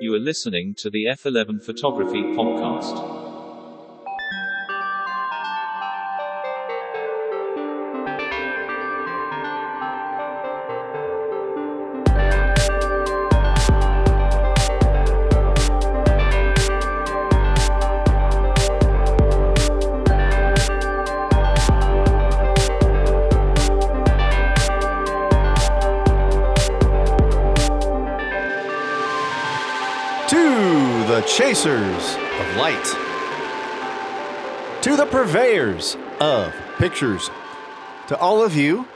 You are listening to the F11 Photography Podcast. Chasers of light, to the purveyors of pictures, to all of you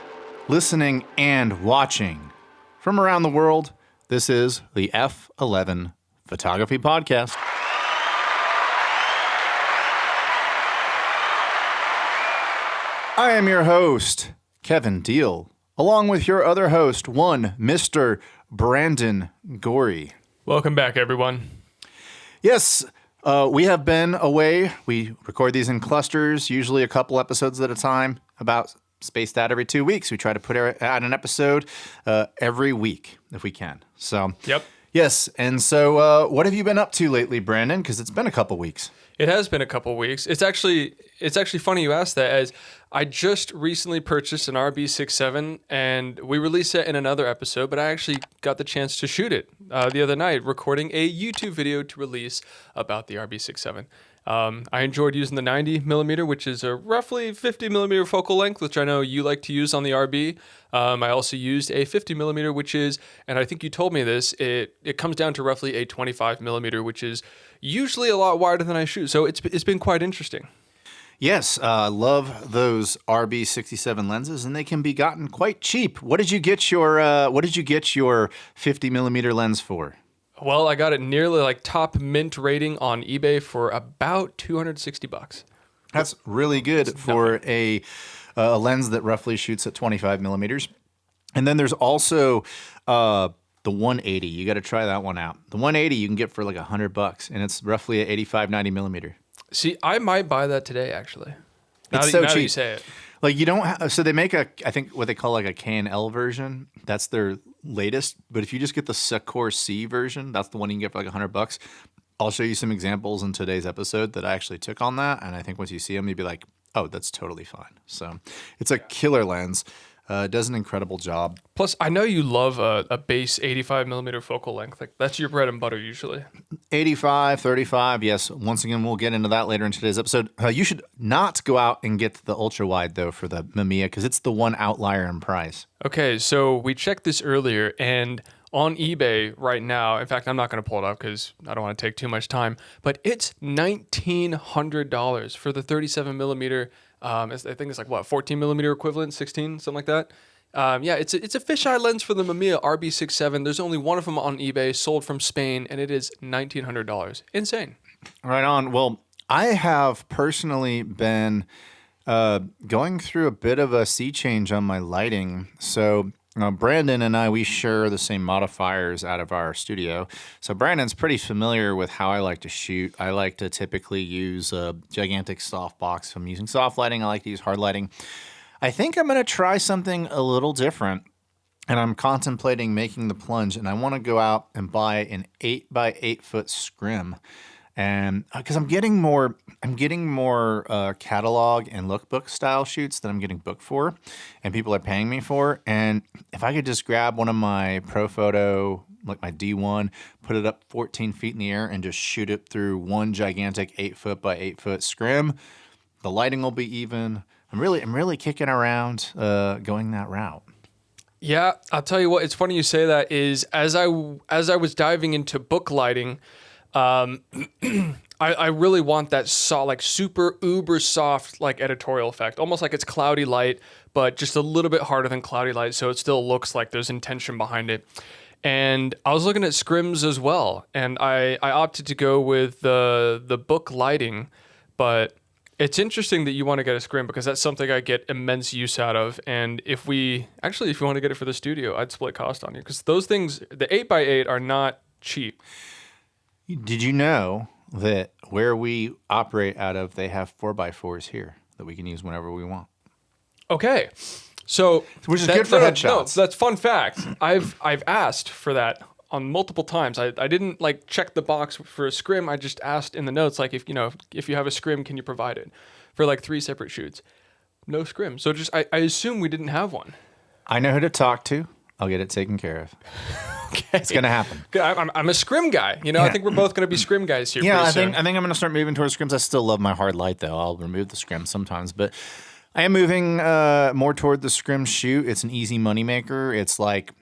listening and watching from around the world, this is the F11 Photography Podcast. I am your host, Kevin Deal, along with your other host, one Mr. Brandon Gorey. Welcome back, everyone. Yes, we have been away. We record these in clusters, usually a couple episodes at a time, about spaced out every 2 weeks. We try to put out an episode every week if we can. So, yep. Yes, and so what have you been up to lately, Brandon? Because it's been a couple weeks. It has been a couple weeks. It's actually funny you asked that, as I just recently purchased an RB67, and we released it in another episode, but I actually got the chance to shoot it the other night, recording a YouTube video to release about the RB67. I enjoyed using the 90 millimeter, which is a roughly 50 millimeter focal length, which I know you like to use on the RB. I also used a 50 millimeter, which is, and I think you told me this, it comes down to roughly a 25 millimeter, which is usually a lot wider than I shoot. So it's been quite interesting. Yes, I love those RB67 lenses, and they can be gotten quite cheap. What did you get your 50 millimeter lens for? Well, I got it nearly like top mint rating on eBay for about $260. That's really good for a lens that roughly shoots at 25 millimeters. And then there's also the 180. You got to try that one out. The 180 you can get for like $100, and it's roughly at 85, 90 millimeter. See, I might buy that today, actually. It's so cheap. That you say it. Like you don't so they make I think what they call like a K&L version. That's their latest. But if you just get the Secor C version, that's the one you can get for like $100. I'll show you some examples in today's episode that I actually took on that. And I think once you see them, you'd be like, oh, that's totally fine. So it's a killer lens. It does an incredible job. Plus, I know you love a base 85 millimeter focal length. Like that's your bread and butter usually. 85, 35, yes. Once again, we'll get into that later in today's episode. You should not go out and get the ultra wide though for the Mamiya because it's the one outlier in price. Okay, so we checked this earlier, and on eBay right now, in fact, I'm not going to pull it up because I don't want to take too much time, but it's $1,900 for the 37 millimeter. I think it's like, what, 14 millimeter equivalent, 16, something like that. Yeah, it's a fisheye lens for the Mamiya RB67. There's only one of them on eBay, sold from Spain, and it is $1,900. Insane. Right on. Well, I have personally been going through a bit of a sea change on my lighting. So Brandon and I, we share the same modifiers out of our studio. So Brandon's pretty familiar with how I like to shoot. I like to typically use a gigantic softbox. If I'm using soft lighting, I like to use hard lighting. I think I'm going to try something a little different, and I'm contemplating making the plunge, and I want to go out and buy an 8x8 foot scrim. And because I'm getting more catalog and lookbook style shoots that I'm getting booked for, and people are paying me for. And if I could just grab one of my Pro Photo, like my D1, put it up 14 feet in the air, and just shoot it through one gigantic 8 foot by 8 foot scrim, the lighting will be even. I'm really kicking around going that route. Yeah, I'll tell you what. It's funny you say that. Is as I was diving into book lighting. I really want that like super uber soft like editorial effect, almost like it's cloudy light, but just a little bit harder than cloudy light, so it still looks like there's intention behind it. And I was looking at scrims as well, and I opted to go with the book lighting, but it's interesting that you want to get a scrim because that's something I get immense use out of. And if you want to get it for the studio, I'd split cost on you because those things, the 8x8 are not cheap. Did you know that where we operate out of, they have 4x4s here that we can use whenever we want? Okay. So which is good for headshots. No, that's fun fact. I've asked for that on multiple times. I didn't like check the box for a scrim. I just asked in the notes, like, if you have a scrim, can you provide it for like 3 separate shoots? No scrim. So I assume we didn't have one. I know who to talk to. I'll get it taken care of. Okay. It's going to happen. I'm a scrim guy. I think we're both going to be scrim guys here. Yeah, pretty I soon. think I'm going to start moving towards scrims. I still love my hard light, though. I'll remove the scrim sometimes, but I am moving more toward the scrim shoot. It's an easy moneymaker. It's like,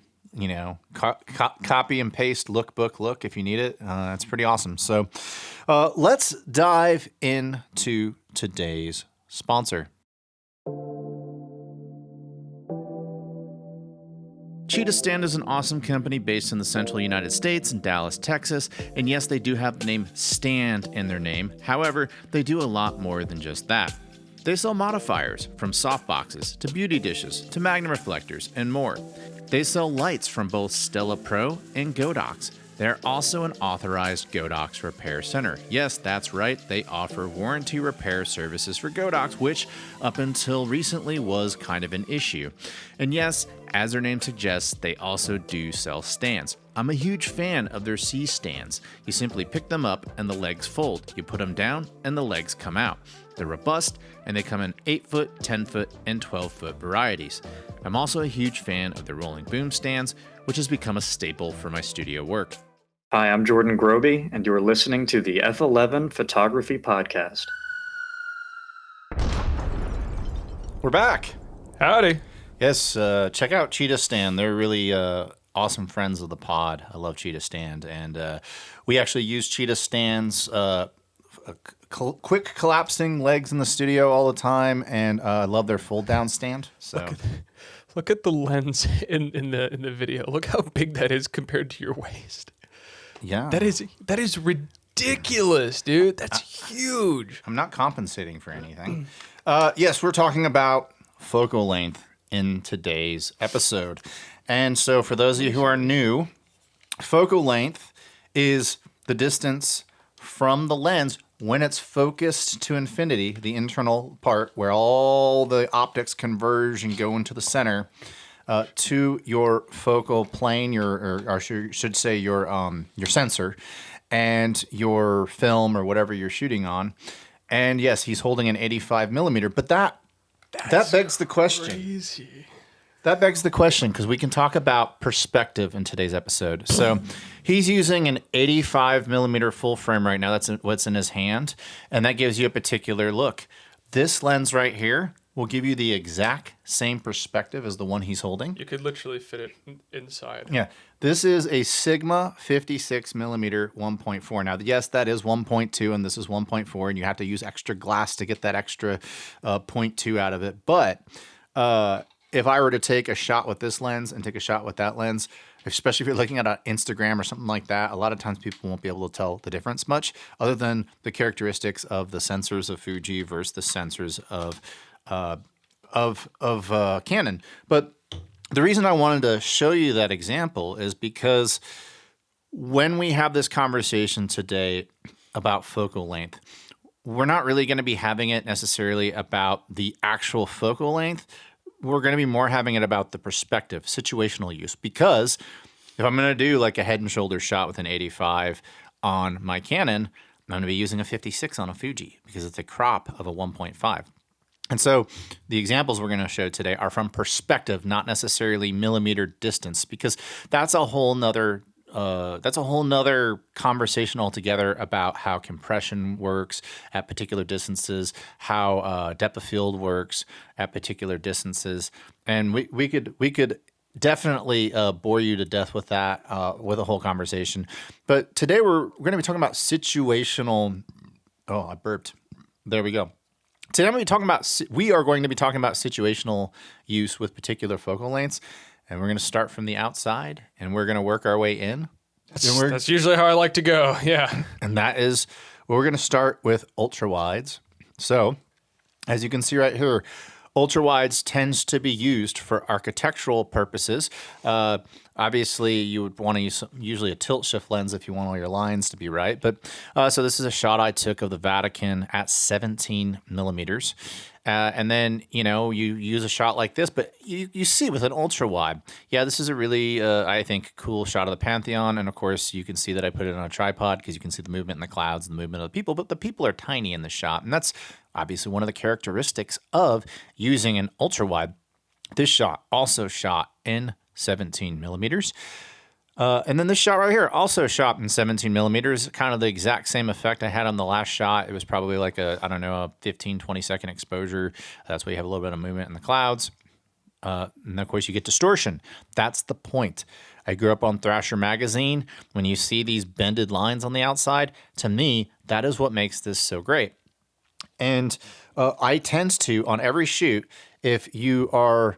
copy and paste lookbook look if you need it. It's pretty awesome. So let's dive into today's sponsor. Cheetah Stand is an awesome company based in the central United States in Dallas, Texas, and yes, they do have the name Stand in their name. However, they do a lot more than just that. They sell modifiers, from softboxes to beauty dishes to magnum reflectors and more. They sell lights from both Stella Pro and Godox. They're also an authorized Godox repair center. Yes, that's right, they offer warranty repair services for Godox, which up until recently was kind of an issue. And yes, as their name suggests, they also do sell stands. I'm a huge fan of their C stands. You simply pick them up and the legs fold. You put them down and the legs come out. They're robust and they come in 8-foot, 10-foot, and 12-foot varieties. I'm also a huge fan of the rolling boom stands, which has become a staple for my studio work. Hi, I'm Jordan Groby, and you're listening to the F11 Photography Podcast. We're back. Howdy. Yes, check out Cheetah Stand. They're really awesome friends of the pod. I love Cheetah Stand. And we actually use Cheetah Stand's quick collapsing legs in the studio all the time. And I love their fold down stand. So Look at the lens in the video. Look how big that is compared to your waist. Yeah. That is ridiculous, dude. That's huge. I'm not compensating for anything. Yes, we're talking about focal length in today's episode. And so for those of you who are new, focal length is the distance from the lens when it's focused to infinity, the internal part where all the optics converge and go into the center, to your focal plane, or I should say your sensor, and your film or whatever you're shooting on. And yes, he's holding an 85 millimeter, but that begs the question. Crazy. That begs the question, because we can talk about perspective in today's episode. So he's using an 85 millimeter full frame right now. That's what's in his hand, and that gives you a particular look. This lens right here will give you the exact same perspective as the one he's holding. You could literally fit it inside. Yeah. This is a Sigma 56 millimeter 1.4. Now, yes, that is 1.2 and this is 1.4, and you have to use extra glass to get that extra 0.2 out of it. But if I were to take a shot with this lens and take a shot with that lens, especially if you're looking at an Instagram or something like that, a lot of times people won't be able to tell the difference much, other than the characteristics of the sensors of Fuji versus the sensors of Canon. But the reason I wanted to show you that example is because when we have this conversation today about focal length, we're not really going to be having it necessarily about the actual focal length. We're going to be more having it about the perspective, situational use. Because if I'm going to do like a head and shoulders shot with an 85 on my Canon, I'm going to be using a 56 on a Fuji because it's a crop of a 1.5. And so the examples we're going to show today are from perspective, not necessarily millimeter distance, because that's a whole nother conversation altogether about how compression works at particular distances, how depth of field works at particular distances, and we could definitely bore you to death with that with a whole conversation. But today we're going to be talking about situational. Oh, I burped. There we go. Today we are going to be talking about situational use with particular focal lengths, and we're going to start from the outside, and we're going to work our way in. That's usually how I like to go, yeah. And that is, we're going to start with ultra wides. So, as you can see right here, ultra wides tends to be used for architectural purposes. Obviously, you would want to use usually a tilt shift lens if you want all your lines to be right. But so this is a shot I took of the Vatican at 17 millimeters. And then, you use a shot like this, but you see with an ultra wide. Yeah, this is a really, I think, cool shot of the Pantheon. And of course, you can see that I put it on a tripod because you can see the movement in the clouds and the movement of the people. But the people are tiny in the shot. And that's obviously one of the characteristics of using an ultra wide. This shot also shot in 17 millimeters. And then this shot right here also shot in 17 millimeters, kind of the exact same effect I had on the last shot. It was probably like a 15, 20-second exposure. That's why you have a little bit of movement in the clouds. And of course, you get distortion. That's the point. I grew up on Thrasher magazine. When you see these bended lines on the outside, to me, that is what makes this so great. And I tend to, on every shoot, if you are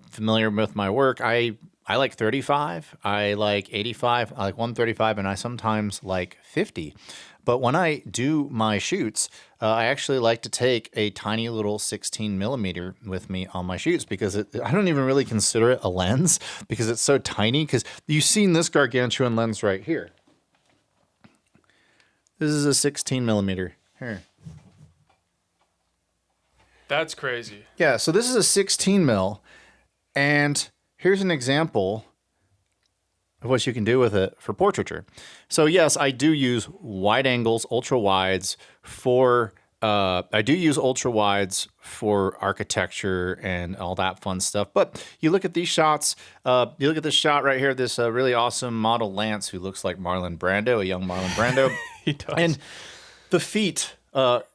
familiar with my work, I like 35, I like 85, I like 135, and I sometimes like 50. But when I do my shoots, I actually like to take a tiny little 16 millimeter with me on my shoots because I don't even really consider it a lens because it's so tiny. Because you've seen this gargantuan lens right here. This is a 16 millimeter. Here. That's crazy. Yeah, so this is a 16 mil, and here's an example of what you can do with it for portraiture. So yes, I do use wide angles, ultra wides for architecture and all that fun stuff. But you look at these shots. You look at this shot right here. This really awesome model Lance, who looks like Marlon Brando, a young Marlon Brando. He does. And the feet.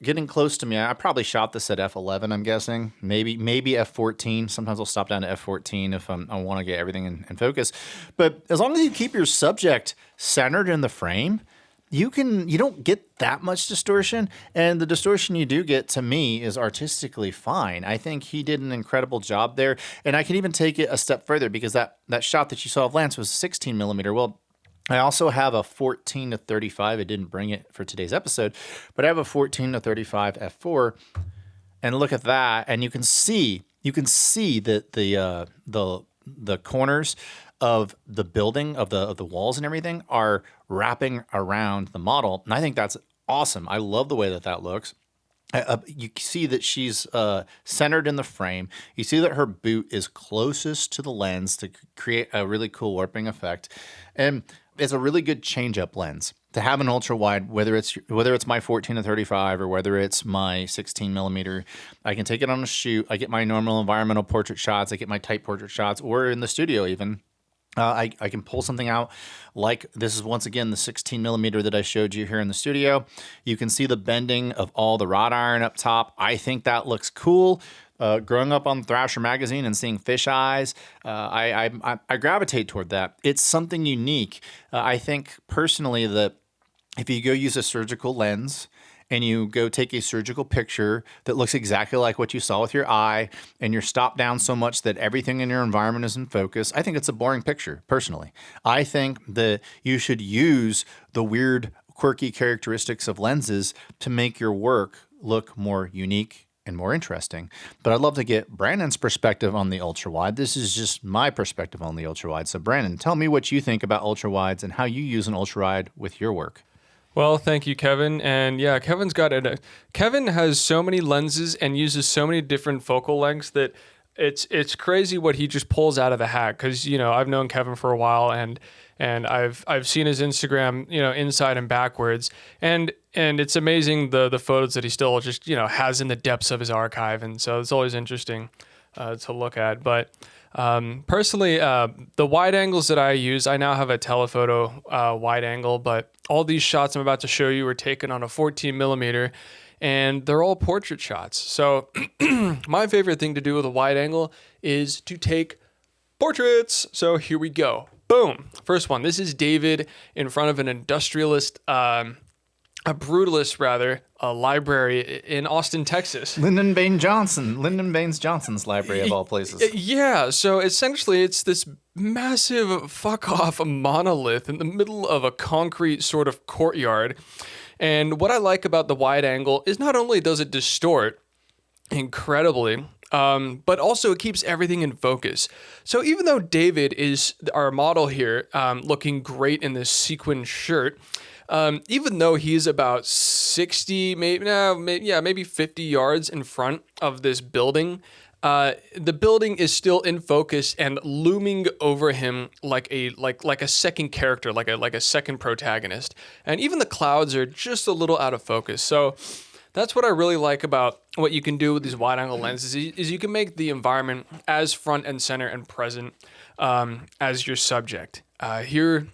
Getting close to me. I probably shot this at f11, I'm guessing. Maybe f14. Sometimes I'll stop down to f14 if I want to get everything in focus. But as long as you keep your subject centered in the frame, you don't get that much distortion. And the distortion you do get, to me, is artistically fine. I think he did an incredible job there. And I can even take it a step further because that shot that you saw of Lance was 16 millimeter. Well, I also have a 14 to 35. I didn't bring it for today's episode, but I have a 14 to 35 f4, and look at that, and you can see that the corners of the building of the walls and everything are wrapping around the model, and I think that's awesome. I love the way that looks. You see that she's centered in the frame. You see that her boot is closest to the lens to create a really cool warping effect, and it's a really good change-up lens to have an ultra wide. Whether it's my 14 to 35 or whether it's my 16 millimeter, I can take it on a shoot. I get my normal environmental portrait shots. I get my tight portrait shots, or in the studio even. I can pull something out like this is once again the 16 millimeter that I showed you here in the studio. You can see the bending of all the wrought iron up top. I think that looks cool. Growing up on Thrasher magazine and seeing fish eyes, I gravitate toward that. It's something unique. I think personally that if you go use a surgical lens and you go take a surgical picture that looks exactly like what you saw with your eye, and you're stopped down so much that everything in your environment is in focus, I think it's a boring picture, personally. I think that you should use the weird, quirky characteristics of lenses to make your work look more unique and more interesting. But I'd love to get Brandon's perspective on the ultra wide. This is just my perspective on the ultra wide. So Brandon, tell me what you think about ultra wides and how you use an ultra wide with your work. Well, thank you, Kevin. And yeah, Kevin's got it. Kevin has so many lenses and uses so many different focal lengths that it's crazy what he just pulls out of the hat. Because I've known Kevin for a while, and I've seen his Instagram, inside and backwards, and it's amazing the photos that he still just has in the depths of his archive, and so it's always interesting to look at. But personally, the wide angles that I use, I now have a telephoto wide angle, but all these shots I'm about to show you were taken on a 14 millimeter, and they're all portrait shots. So my favorite thing to do with a wide angle is to take portraits. So here we go. Boom. First one. This is David in front of an industrialist, a brutalist rather, a library in Austin, Texas. Lyndon Baines Johnson's library of all places. Yeah, so essentially it's this massive fuck-off monolith in the middle of a concrete sort of courtyard. And what I like about the wide angle is not only does it distort incredibly, but also it keeps everything in focus. So even though David is our model here, looking great in this sequin shirt, even though he's about 60, maybe 50 yards in front of this building, the building is still in focus and looming over him like a second character, like a second protagonist. And even the clouds are just a little out of focus. So that's what I really like about what you can do with these wide-angle lenses is you can make the environment as front and center and present as your subject. Here,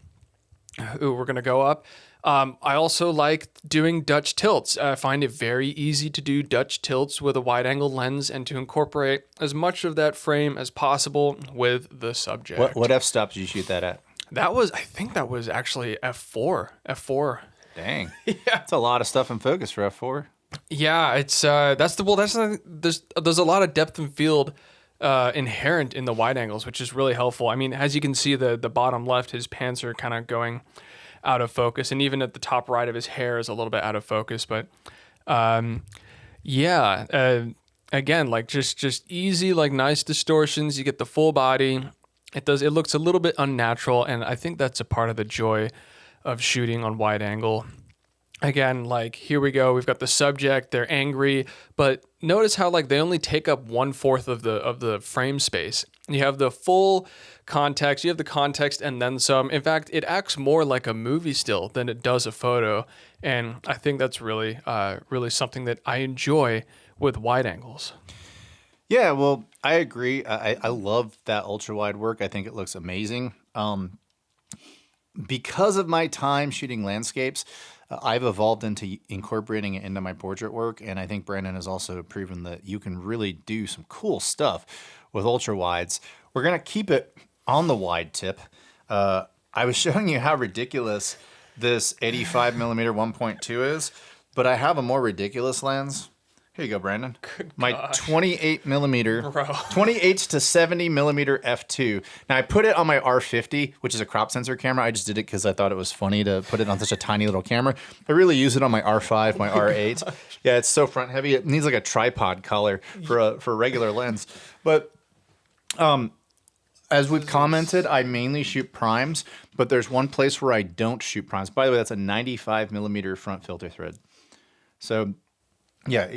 we're going to go up. I also like doing Dutch tilts. I find it very easy to do Dutch tilts with a wide-angle lens and to incorporate as much of that frame as possible with the subject. What f-stop did you shoot that at? I think that was actually f4. Dang. Yeah. That's a lot of stuff in focus for f4. Yeah, it's there's a lot of depth and field inherent in the wide angles, which is really helpful. I mean, as you can see, the bottom left, his pants are kind of going out of focus, and even at the top right of his hair is a little bit out of focus. But again, like just easy, like nice distortions. You get the full body. It looks a little bit unnatural, and I think that's a part of the joy of shooting on wide angle. Again, like here we go. We've got the subject. They're angry, but notice how like they only take up 1/4 of the frame space. You have the full context. You have the context and then some. In fact, it acts more like a movie still than it does a photo, and I think that's really something that I enjoy with wide angles. Yeah, well, I agree. I love that ultra wide work. I think it looks amazing. Because of my time shooting landscapes, I've evolved into incorporating it into my portrait work, and I think Brandon has also proven that you can really do some cool stuff with ultra wides. We're gonna keep it on the wide tip. I was showing you how ridiculous this 85 millimeter 1.2 is, but I have a more ridiculous lens. Here you go, Brandon. My 28 millimeter, 28 to 70 millimeter f2. Now I put it on my R50, which is a crop sensor camera. I just did it because I thought it was funny to put it on such a tiny little camera. I really use it on my R5, my R8. Yeah, it's so front heavy. It needs like a tripod collar for a regular lens. But as we've commented, I mainly shoot primes, but there's one place where I don't shoot primes. By the way, that's a 95 millimeter front filter thread. So yeah.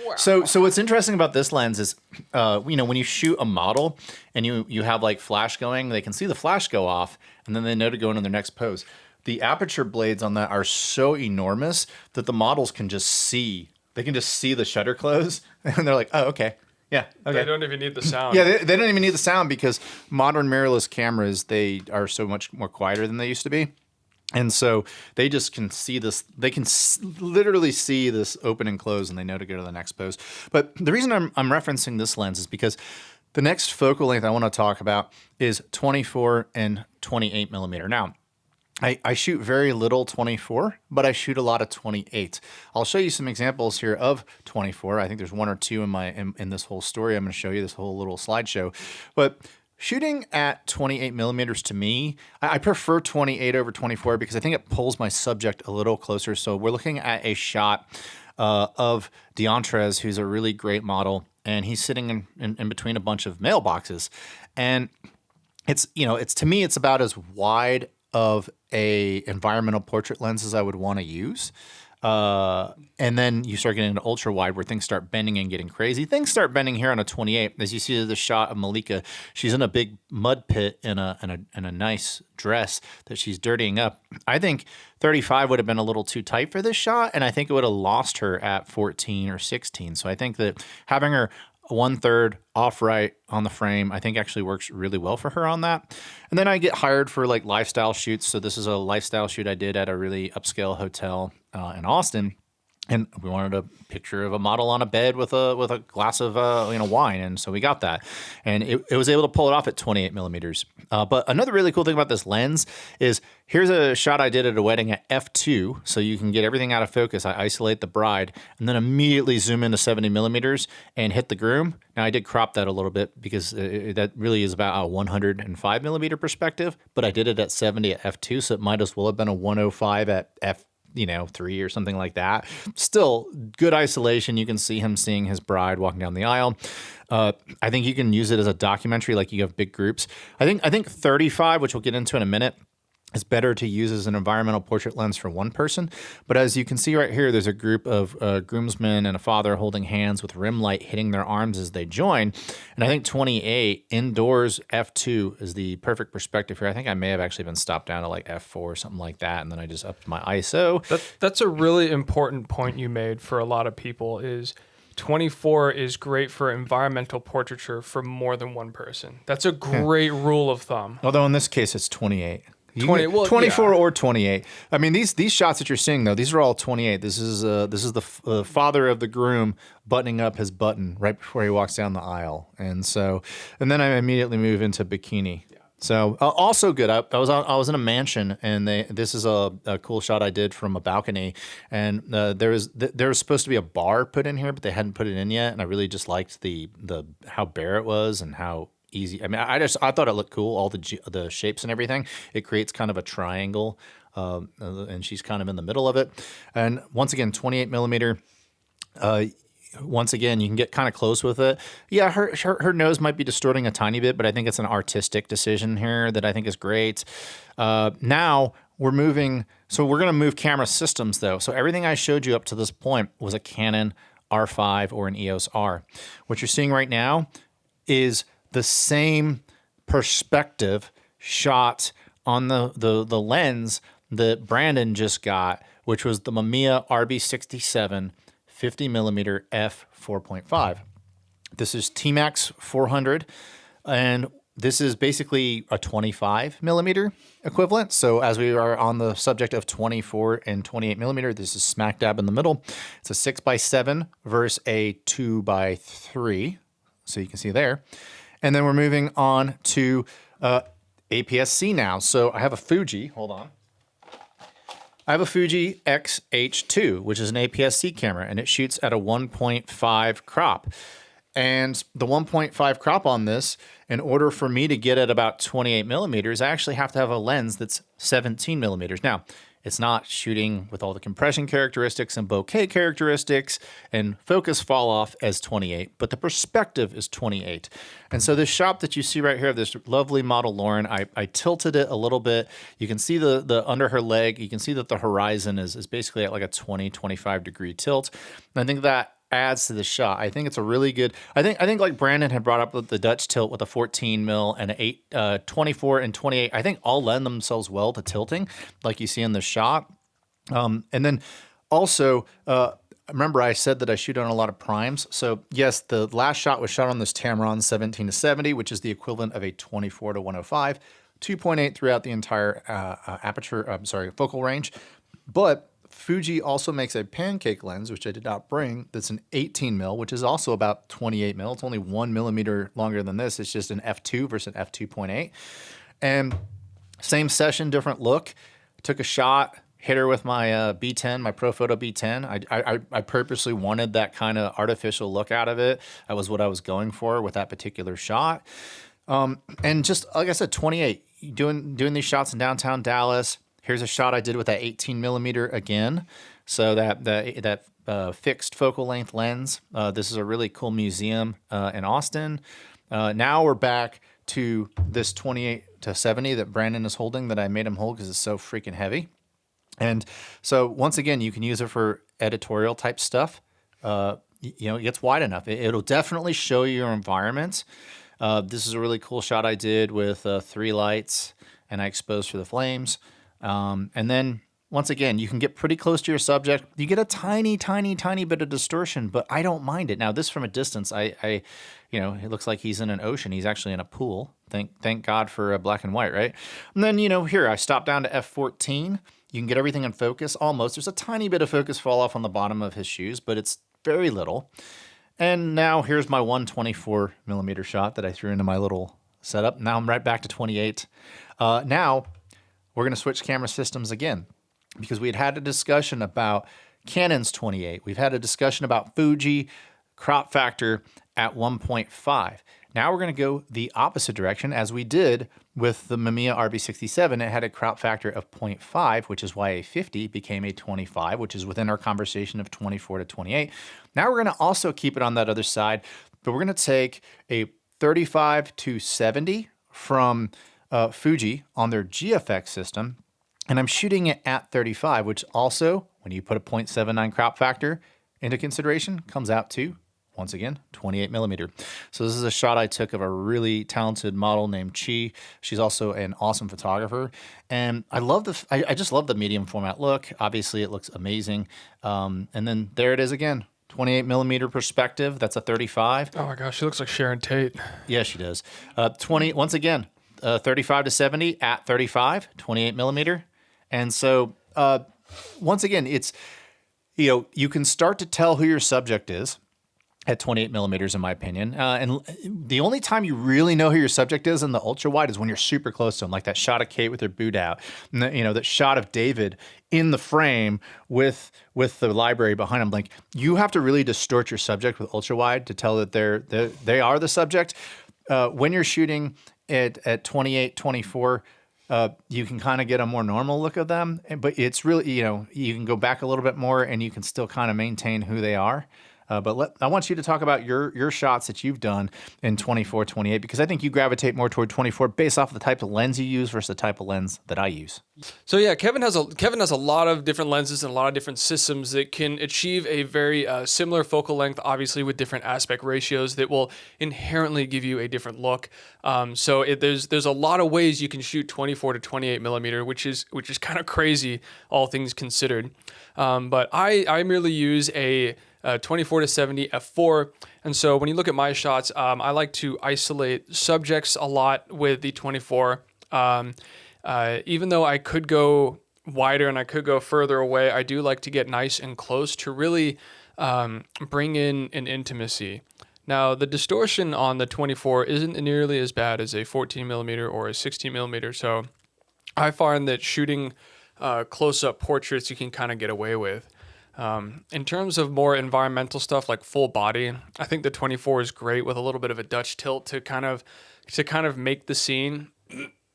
Wow. So what's interesting about this lens is, when you shoot a model and you have like flash going, they can see the flash go off and then they know to go into their next pose. The aperture blades on that are so enormous that the models can just see. They can just see the shutter close and they're like, oh, okay. Yeah. Okay. They don't even need the sound. Yeah, they don't even need the sound because modern mirrorless cameras, they are so much more quieter than they used to be. And so they just can see this. They can literally see this open and close, and they know to go to the next pose. But the reason I'm referencing this lens is because the next focal length I want to talk about is 24 and 28 millimeter. Now, I shoot very little 24, but I shoot a lot of 28. I'll show you some examples here of 24. I think there's one or two in this whole story. I'm going to show you this whole little slideshow, but shooting at 28 millimeters to me, I prefer 28 over 24 because I think it pulls my subject a little closer. So we're looking at a shot of Deontrez, who's a really great model, and he's sitting in between a bunch of mailboxes. And it's to me, it's about as wide of a environmental portrait lens as I would want to use. And then you start getting into ultra wide where things start bending and getting crazy. Things start bending here on a 28. As you see the shot of Malika, she's in a big mud pit in a nice dress that she's dirtying up. I think 35 would have been a little too tight for this shot, and I think it would have lost her at 14 or 16. So I think that having her 1/3 off right on the frame, I think actually works really well for her on that. And then I get hired for like lifestyle shoots. So this is a lifestyle shoot I did at a really upscale hotel in Austin. And we wanted a picture of a model on a bed with a glass of wine, and so we got that, and it was able to pull it off at 28 millimeters. But another really cool thing about this lens is here's a shot I did at a wedding at f2, so you can get everything out of focus. I isolate the bride and then immediately zoom into 70 millimeters and hit the groom. Now I did crop that a little bit because that really is about a 105 millimeter perspective, but I did it at 70 at f2, so it might as well have been a 105 at 3 or something like that. Still good isolation. You can see him seeing his bride walking down the aisle. I think you can use it as a documentary, like you have big groups. I think 35, which we'll get into in a minute, is better to use as an environmental portrait lens for one person. But as you can see right here, there's a group of groomsmen and a father holding hands with rim light hitting their arms as they join. And I think 28 indoors f2 is the perfect perspective here. I think I may have actually been stopped down to like f4 or something like that, and then I just upped my ISO. That's a really important point you made for a lot of people is 24 is great for environmental portraiture for more than one person. That's a great rule of thumb. Although in this case, it's 28. 24 or 28. I mean, these shots that you're seeing though, these are all 28. This is the father of the groom buttoning up his button right before he walks down the aisle, and then I immediately move into bikini. Yeah. So also good. I was in a mansion, and this is a cool shot I did from a balcony, and there was supposed to be a bar put in here, but they hadn't put it in yet, and I really just liked the how bare it was and how easy. I mean, I thought it looked cool. All the shapes and everything. It creates kind of a triangle, and she's kind of in the middle of it. And once again, 28 millimeter. Once again, you can get kind of close with it. Yeah, her nose might be distorting a tiny bit, but I think it's an artistic decision here that I think is great. Now we're moving. So we're going to move camera systems though. So everything I showed you up to this point was a Canon R5 or an EOS R. What you're seeing right now is the same perspective shot on the lens that Brandon just got, which was the Mamiya RB67 50 millimeter f4.5. This is T-Max 400, and this is basically a 25 millimeter equivalent. So as we are on the subject of 24 and 28 millimeter, this is smack dab in the middle. It's a 6x7 versus a 2x3. So you can see there. And then we're moving on to APS-C now. So I have a Fuji, hold on. I have a Fuji X-H2, which is an APS-C camera, and it shoots at a 1.5 crop. And the 1.5 crop on this, in order for me to get at about 28 millimeters, I actually have to have a lens that's 17 millimeters. Now, it's not shooting with all the compression characteristics and bokeh characteristics and focus fall off as 28, but the perspective is 28. And so this shot that you see right here of this lovely model Lauren, I tilted it a little bit. You can see the under her leg. You can see that the horizon is basically at like a 20, 25 degree tilt. And I think that adds to the shot. I think it's a really good. I think like Brandon had brought up the Dutch tilt with a 14 mil and a 24 and 28. I think all lend themselves well to tilting, like you see in the shot. And then also, remember I said that I shoot on a lot of primes. So yes, the last shot was shot on this Tamron 17-70, which is the equivalent of a 24 to 105, 2.8 throughout the entire focal range, but Fuji also makes a pancake lens, which I did not bring, that's an 18 mil, which is also about 28 mil. It's only 1 millimeter longer than this. It's just an f2 versus an f2.8. And same session, different look. Took a shot, hit her with my B10, my Profoto B10. I purposely wanted that kind of artificial look out of it. That was what I was going for with that particular shot. And just, like I said, 28, doing these shots in downtown Dallas. Here's a shot I did with that 18 millimeter again. So that fixed focal length lens. This is a really cool museum in Austin. Now we're back to this 28 to 70 that Brandon is holding, that I made him hold because it's so freaking heavy. And so once again, you can use it for editorial type stuff. It gets wide enough. It'll definitely show you your environment. This is a really cool shot I did with 3 lights, and I exposed for the flames. And then once again, you can get pretty close to your subject. You get a tiny, tiny, tiny bit of distortion, but I don't mind it. Now, this from a distance, it looks like he's in an ocean. He's actually in a pool. Thank God for black and white, right? And then, here, I stopped down to f14. You can get everything in focus almost. There's a tiny bit of focus fall off on the bottom of his shoes, but it's very little. And now here's my 124 millimeter shot that I threw into my little setup. Now I'm right back to 28. Now we're going to switch camera systems again, because we had a discussion about Canon's 28. We've had a discussion about Fuji crop factor at 1.5. Now we're going to go the opposite direction as we did with the Mamiya RB67. It had a crop factor of 0.5, which is why a 50 became a 25, which is within our conversation of 24 to 28. Now we're going to also keep it on that other side, but we're going to take a 35 to 70 from Fuji on their GFX system, and I'm shooting it at 35, which also, when you put a 0.79 crop factor into consideration, comes out to, once again, 28 millimeter. So this is a shot I took of a really talented model named Chi. She's also an awesome photographer, and I love I just love the medium format look. Obviously, it looks amazing. And then there it is again, 28 millimeter perspective. That's a 35. Oh my gosh, she looks like Sharon Tate. Yeah, she does. once again, 35 to 70 at 35, 28 millimeter. And so, once again, it's, you can start to tell who your subject is at 28 millimeters, in my opinion. And the only time you really know who your subject is in the ultra wide is when you're super close to them, like that shot of Kate with her boot out, and that shot of David in the frame with the library behind him. Like, you have to really distort your subject with ultra wide to tell that they are the subject. When you're shooting at 28, 24, you can kind of get a more normal look of them, but it's really, you can go back a little bit more and you can still kind of maintain who they are. But I want you to talk about your shots that you've done in 24, 28, because I think you gravitate more toward 24 based off of the type of lens you use versus the type of lens that I use. So yeah, Kevin has a lot of different lenses and a lot of different systems that can achieve a very similar focal length, obviously with different aspect ratios that will inherently give you a different look. There's a lot of ways you can shoot 24 to 28 millimeter, which is kind of crazy, all things considered. But I merely use a 24 to 70 f4. And so when you look at my shots, I like to isolate subjects a lot with the 24. Even though I could go wider and I could go further away, I do like to get nice and close to really bring in an intimacy. Now, the distortion on the 24 isn't nearly as bad as a 14 millimeter or a 16 millimeter. So I find that shooting close-up portraits you can kind of get away with. In terms of more environmental stuff like full body, I think the 24 is great with a little bit of a Dutch tilt to kind of make the scene.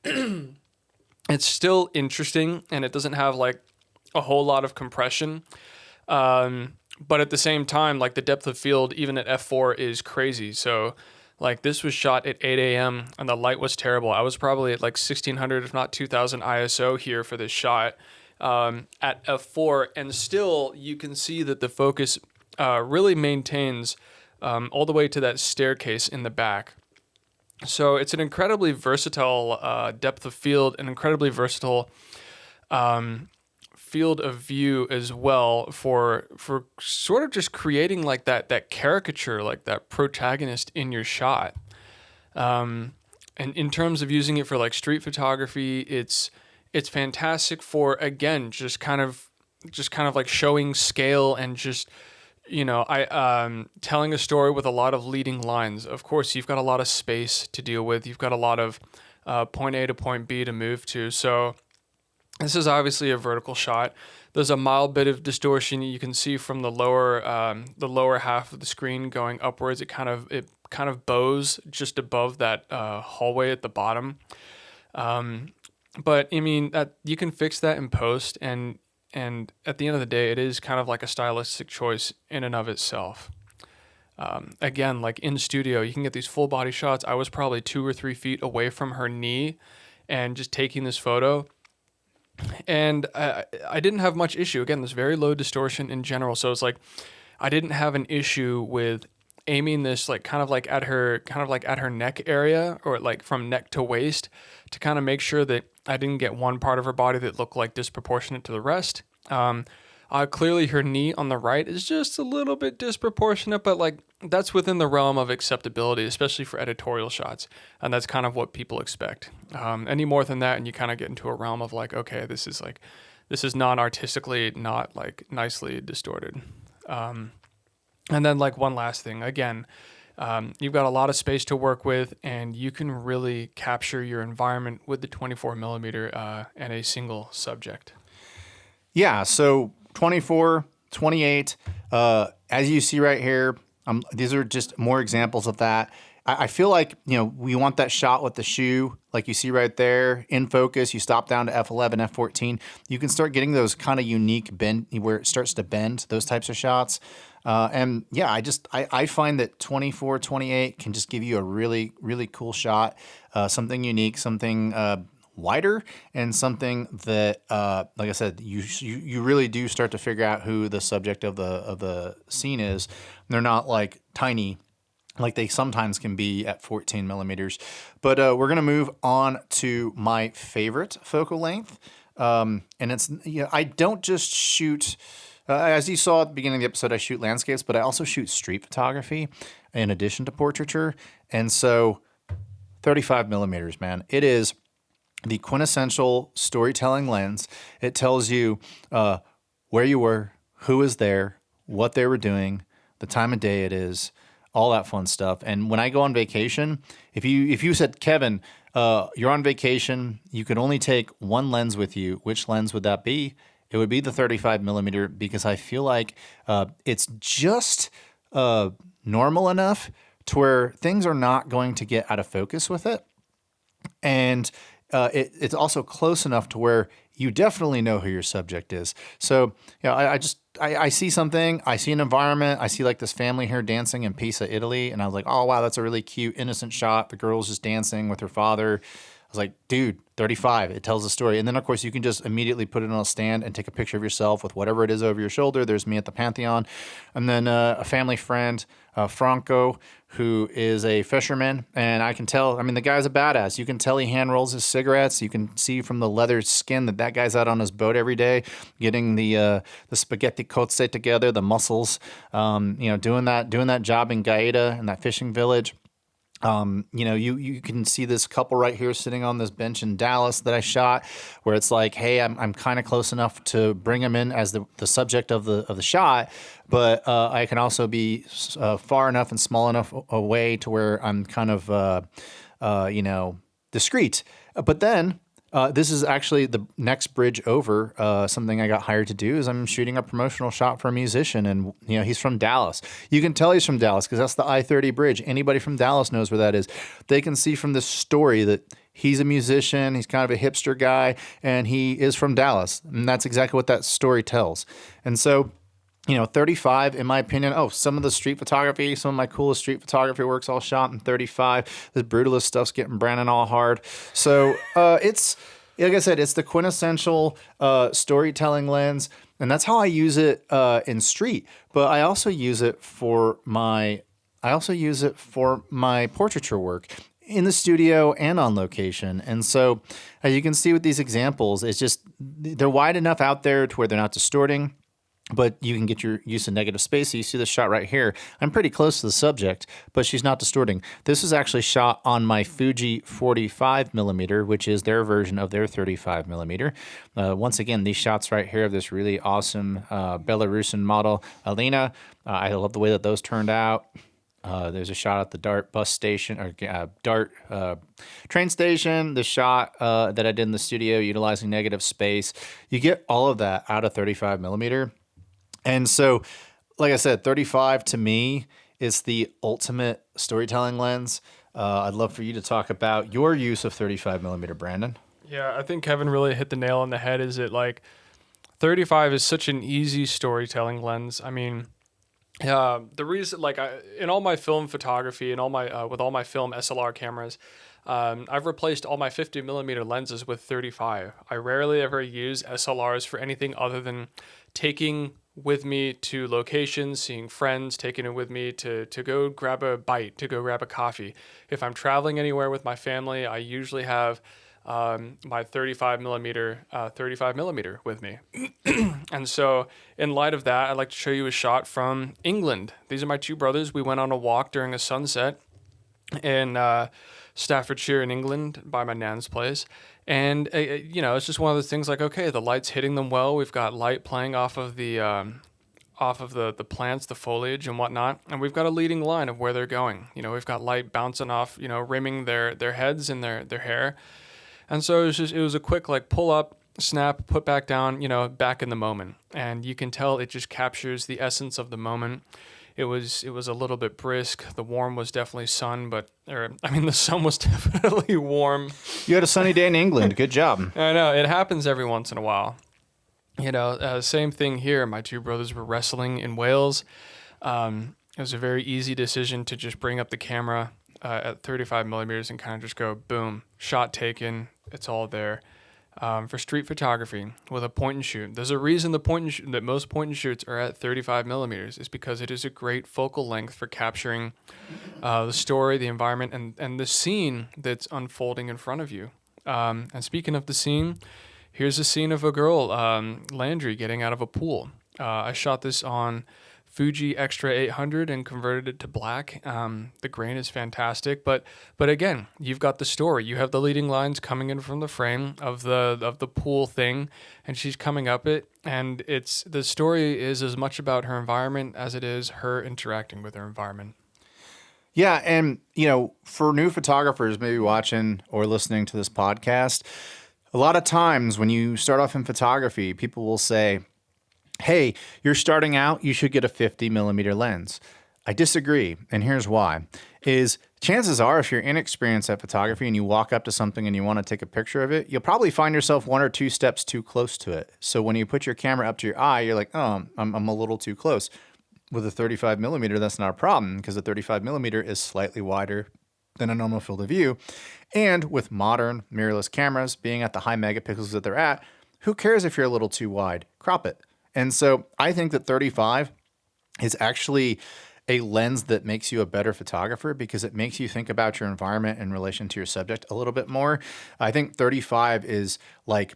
It's still interesting and it doesn't have like a whole lot of compression. But at the same time, like the depth of field, even at f4 is crazy. So like this was shot at 8 a.m. and the light was terrible. I was probably at like 1600, if not 2000 ISO here for this shot. At f4, and still you can see that the focus really maintains all the way to that staircase in the back. So it's an incredibly versatile depth of field, an incredibly versatile field of view as well for sort of just creating like that caricature, like that protagonist in your shot. And in terms of using it for like street photography, it's fantastic for, again, just kind of like showing scale and just, telling a story with a lot of leading lines. Of course, you've got a lot of space to deal with. You've got a lot of point A to point B to move to. So this is obviously a vertical shot. There's a mild bit of distortion you can see from the lower half of the screen going upwards. It kind of bows just above that hallway at the bottom. But I mean that you can fix that in post, and at the end of the day, it is kind of like a stylistic choice in and of itself. Again, like in studio, you can get these full body shots. I was probably 2 or 3 feet away from her knee, and just taking this photo, and I didn't have much issue. Again, there's very low distortion in general, so it's like I didn't have an issue with aiming this like kind of like at her neck area, or like from neck to waist, to kind of make sure that I didn't get one part of her body that looked like disproportionate to the rest. Clearly her knee on the right is just a little bit disproportionate, but like that's within the realm of acceptability, especially for editorial shots. And that's kind of what people expect. Any more than that, and you kind of get into a realm of like, okay, this is non-artistically not like nicely distorted. And then like one last thing, again, you've got a lot of space to work with, and you can really capture your environment with the 24 millimeter and a single subject. Yeah, so 24, 28, as you see right here, these are just more examples of that. I feel like, we want that shot with the shoe, like you see right there in focus. You stop down to F11, F14. You can start getting those kind of unique bend where it starts to bend, those types of shots. And yeah, I find that 24, 28 can just give you a really, really cool shot, something unique, something wider, and something that, like I said, you really do start to figure out who the subject of the scene is. They're not like tiny, like they sometimes can be at 14 millimeters. But we're gonna move on to my favorite focal length, and it's I don't just shoot. As you saw at the beginning of the episode, I shoot landscapes, but I also shoot street photography in addition to portraiture. And so 35 millimeters, man, it is the quintessential storytelling lens. It tells you where you were, who was there, what they were doing, the time of day it is, all that fun stuff. And when I go on vacation, if you said, Kevin, you're on vacation, you could only take one lens with you, which lens would that be? It would be the 35 millimeter, because I feel like it's just normal enough to where things are not going to get out of focus with it. And it's also close enough to where you definitely know who your subject is. So, I see something, I see an environment, I see like this family here dancing in Pisa, Italy. And I was like, oh, wow, that's a really cute, innocent shot. The girl's just dancing with her father. I was like, dude, 35, it tells a story. And then, of course, you can just immediately put it on a stand and take a picture of yourself with whatever it is over your shoulder. There's me at the Pantheon. And then a family friend, Franco, who is a fisherman. And I can tell, the guy's a badass. You can tell he hand rolls his cigarettes. You can see from the leather skin that guy's out on his boat every day, getting the spaghetti cozze together, the mussels, doing that job in Gaeta, in that fishing village. You can see this couple right here sitting on this bench in Dallas that I shot, where it's like, hey, I'm kind of close enough to bring them in as the subject of the shot, but I can also be far enough and small enough away to where I'm kind of discreet. But then this is actually the next bridge over. Something I got hired to do is I'm shooting a promotional shot for a musician, and he's from Dallas. You can tell he's from Dallas because that's the I-30 bridge. Anybody from Dallas knows where that is. They can see from this story that he's a musician. He's kind of a hipster guy, and he is from Dallas, and that's exactly what that story tells. And so, 35, in my opinion, some of the street photography, some of my coolest street photography work's all shot in 35. This brutalist stuff's getting Brandon all hard. So it's, like I said, it's the quintessential storytelling lens, and that's how I use it in street. But I also use it for my portraiture work in the studio and on location. And so, as you can see with these examples, it's just they're wide enough out there to where they're not distorting, but you can get your use of negative space. So you see this shot right here. I'm pretty close to the subject, but she's not distorting. This is actually shot on my Fuji 45 millimeter, which is their version of their 35 millimeter. Once again, these shots right here of this really awesome Belarusian model, Alina. I love the way that those turned out. There's a shot at the DART bus station, or DART train station. The shot that I did in the studio utilizing negative space. You get all of that out of 35 millimeter. And so, like I said, 35 to me is the ultimate storytelling lens. I'd love for you to talk about your use of 35 millimeter, Brandon. Yeah, I think Kevin really hit the nail on the head. Is it like 35 is such an easy storytelling lens. The reason, in all my film photography and all my with all my film SLR cameras, I've replaced all my 50 millimeter lenses with 35. I rarely ever use SLRs for anything other than taking with me to locations, seeing friends, taking it with me to go grab a bite, to go grab a coffee. If I'm traveling anywhere with my family, I usually have my 35 millimeter with me. And so in light of that, I'd like to show you a shot from England. These are my two brothers. We went on a walk during a sunset in Staffordshire in England by my nan's place. And, it's just one of those things like, okay, the light's hitting them well. We've got light playing off of the plants, the foliage and whatnot. And we've got a leading line of where they're going. We've got light bouncing off, rimming their heads and their hair. And so it was a quick pull up, snap, put back down, back in the moment. And you can tell it just captures the essence of the moment. it was a little bit brisk. The warm was definitely the sun was definitely warm. You had a sunny day in England. Good job. I know, it happens every once in a while. Same thing here. My two brothers were wrestling in Wales. It was a very easy decision to just bring up the camera at 35 millimeters and kind of just go, boom, shot taken. It's all there. For street photography with a point and shoot. There's a reason that most point and shoots are at 35 millimeters is because it is a great focal length for capturing the story, the environment, and the scene that's unfolding in front of you. And speaking of the scene, here's a scene of a girl, Landry, getting out of a pool. I shot this on Fuji Extra 800 and converted it to black. The grain is fantastic, but again, you've got the story. You have the leading lines coming in from the frame of the pool thing, and she's coming up it, and the story is as much about her environment as it is her interacting with her environment. Yeah, and for new photographers maybe watching or listening to this podcast, a lot of times when you start off in photography, people will say, hey, you're starting out, you should get a 50 millimeter lens. I disagree, and here's why. Chances are, if you're inexperienced at photography and you walk up to something and you want to take a picture of it, you'll probably find yourself 1 or 2 steps too close to it. So when you put your camera up to your eye, you're like, oh, I'm a little too close. With a 35 millimeter, that's not a problem because the 35 millimeter is slightly wider than a normal field of view. And with modern mirrorless cameras being at the high megapixels that they're at, who cares if you're a little too wide? Crop it. And so I think that 35 is actually a lens that makes you a better photographer because it makes you think about your environment in relation to your subject a little bit more. I think 35 is like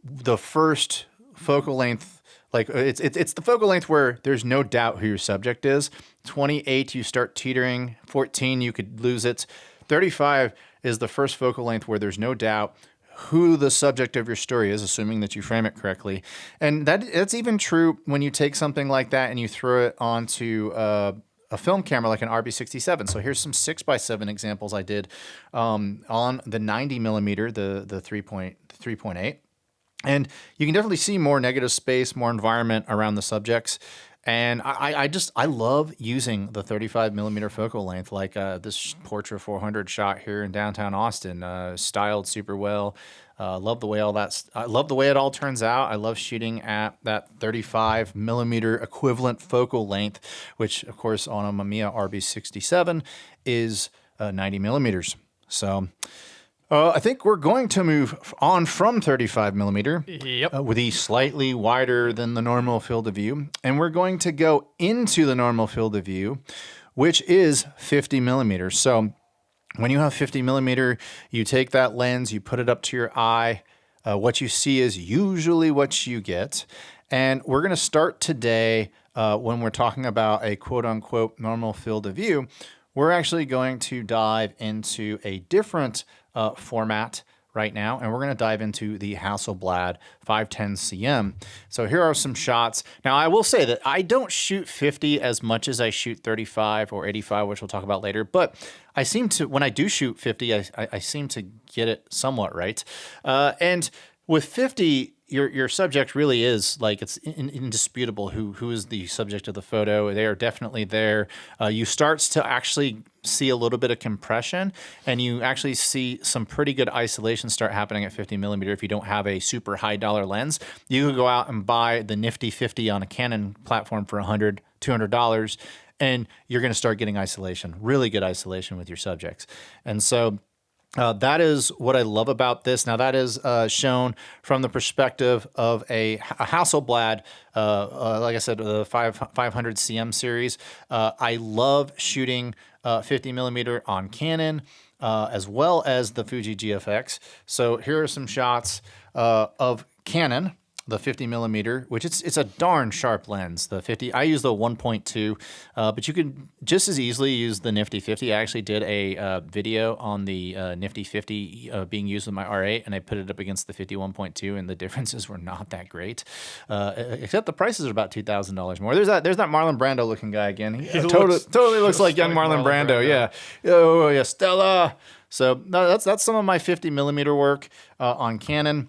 the first focal length, like it's the focal length where there's no doubt who your subject is. 28, you start teetering. 14, you could lose it. 35 is the first focal length where there's no doubt who the subject of your story is, assuming that you frame it correctly. And that's even true when you take something like that and you throw it onto a film camera like an RB67. So here's some 6x7 examples I did on the 90 millimeter, the 3.8. And you can definitely see more negative space, more environment around the subjects. And I love using the 35 millimeter focal length, like this Portra 400 shot here in downtown Austin, styled super well. Love the way I love the way it all turns out. I love shooting at that 35 millimeter equivalent focal length, which of course on a Mamiya RB67 is 90 millimeters. So I think we're going to move on from 35 millimeter with a slightly wider than the normal field of view. And we're going to go into the normal field of view, which is 50 millimeters. So when you have 50 millimeter, you take that lens, you put it up to your eye. What you see is usually what you get. And we're going to start today when we're talking about a quote unquote normal field of view. We're actually going to dive into a different format right now, and we're going to dive into the Hasselblad 510 CM. So here are some shots. Now, I will say that I don't shoot 50 as much as I shoot 35 or 85, which we'll talk about later, but I seem to, when I do shoot 50, I seem to get it somewhat right. And with 50, your subject really is like it's indisputable who is the subject of the photo. They are definitely there. You start to actually see a little bit of compression, and you actually see some pretty good isolation start happening at 50 millimeter. If you don't have a super high dollar lens, you can go out and buy the nifty 50 on a Canon platform for $100, $200, and you're going to start getting isolation, really good isolation with your subjects. And so that is what I love about this. Now, that is shown from the perspective of a Hasselblad, like I said, the 500 CM series. I love shooting 50 millimeter on Canon, as well as the Fuji GFX. So here are some shots of Canon, the 50 millimeter, which it's a darn sharp lens. The 50, I use the 1.2, but you can just as easily use the nifty 50. I actually did a video on the nifty 50 being used with my R8, and I put it up against the 51.2, and the differences were not that great, except the prices are about $2,000 more. There's that Marlon Brando looking guy again. He totally looks like young Marlon Brando. Yeah. Oh yeah, Stella. So that's some of my 50 millimeter work on Canon.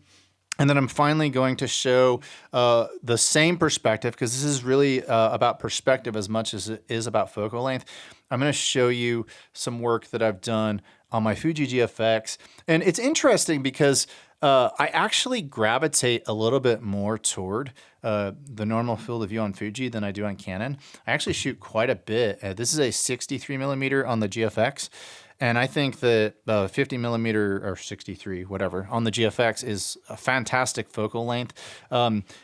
And then I'm finally going to show the same perspective, because this is really about perspective as much as it is about focal length. I'm going to show you some work that I've done on my Fuji GFX. And it's interesting because I actually gravitate a little bit more toward the normal field of view on Fuji than I do on Canon. I actually shoot quite a bit. This is a 63 millimeter on the GFX. And I think that 50 millimeter or 63, whatever, on the GFX is a fantastic focal length.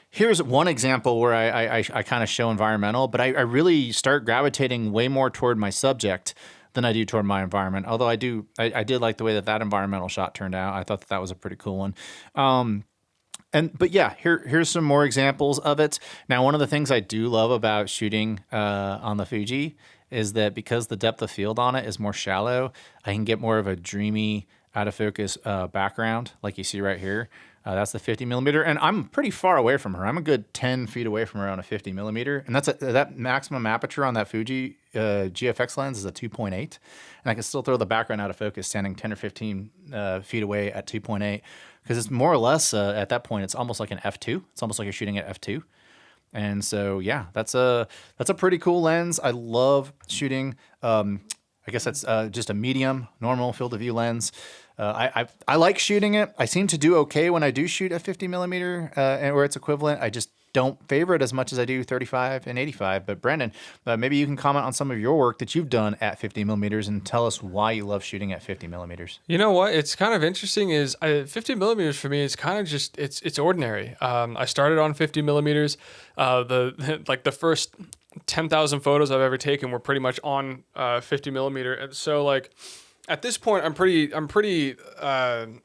Here's one example where I kind of show environmental, but I really start gravitating way more toward my subject than I do toward my environment. Although I did like the way that environmental shot turned out. I thought that was a pretty cool one. But yeah, here's some more examples of it. Now, one of the things I do love about shooting on the Fuji is that because the depth of field on it is more shallow, I can get more of a dreamy, out of focus background, like you see right here. That's the 50 millimeter, and I'm pretty far away from her. I'm a good 10 feet away from her on a 50 millimeter, and that maximum aperture on that Fuji GFX lens is a 2.8, and I can still throw the background out of focus standing 10 or 15 feet away at 2.8, because it's more or less at that point it's almost like an f2. It's almost like you're shooting at f2. And so, yeah, that's a pretty cool lens. I love shooting. I guess that's just a medium, normal field of view lens. I like shooting it. I seem to do okay when I do shoot a 50 millimeter or its equivalent. I just don't favor it as much as I do 35 and 85. But Brandon, maybe you can comment on some of your work that you've done at 50 millimeters and tell us why you love shooting at 50 millimeters. You know what? It's kind of interesting. 50 millimeters for me is kind of just it's ordinary. I started on 50 millimeters. The first 10,000 photos I've ever taken were pretty much on 50 millimeter, and so like. At this point, I'm pretty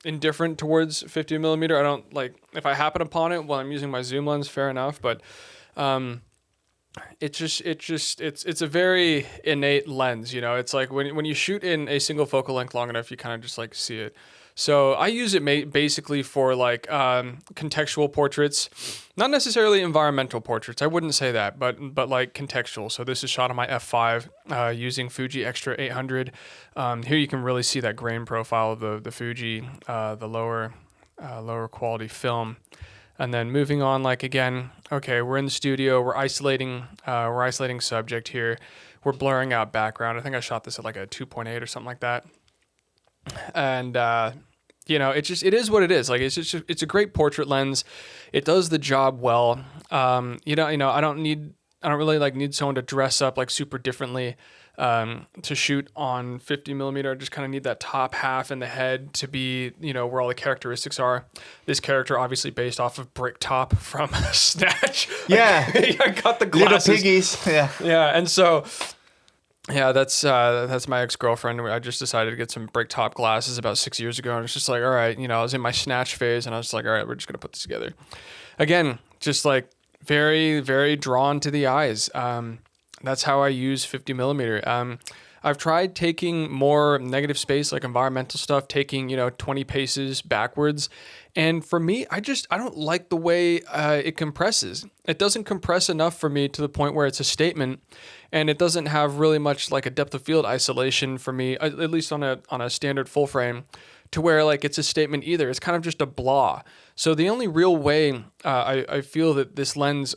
indifferent towards 50 millimeter. I don't like if I happen upon it while I'm using my zoom lens, fair enough. But it's a very innate lens. You know, it's like when you shoot in a single focal length long enough, you kind of just like see it. So I use it basically for like contextual portraits, not necessarily environmental portraits. I wouldn't say that, but like contextual. So this is shot on my f5 using Fuji Extra 800. Here you can really see that grain profile of the Fuji, the lower quality film. And then moving on, like again, okay, we're in the studio. We're isolating subject here. We're blurring out background. I think I shot this at like a 2.8 or something like that. And you know, it is what it is. Like it's a great portrait lens. It does the job well. I don't really like need someone to dress up like super differently to shoot on 50 millimeter. I just kind of need that top half and the head to be, you know, where all the characteristics are. This character obviously based off of Bricktop from Snatch. Yeah, I got the glasses. Little piggies. Yeah, and so. Yeah, that's my ex-girlfriend. I just decided to get some Bricktop glasses about 6 years ago, and it's just like, all right, you know, I was in my Snatch phase, and I was like, all right, we're just gonna put this together. Again, just like very, very drawn to the eyes. That's how I use 50 millimeter. I've tried taking more negative space, like environmental stuff, taking 20 paces backwards, and for me, I don't like the way it compresses. It doesn't compress enough for me to the point where it's a statement. And it doesn't have really much like a depth of field isolation for me, at least on a standard full frame, to where like it's a statement either. It's kind of just a blah. So the only real way I feel that this lens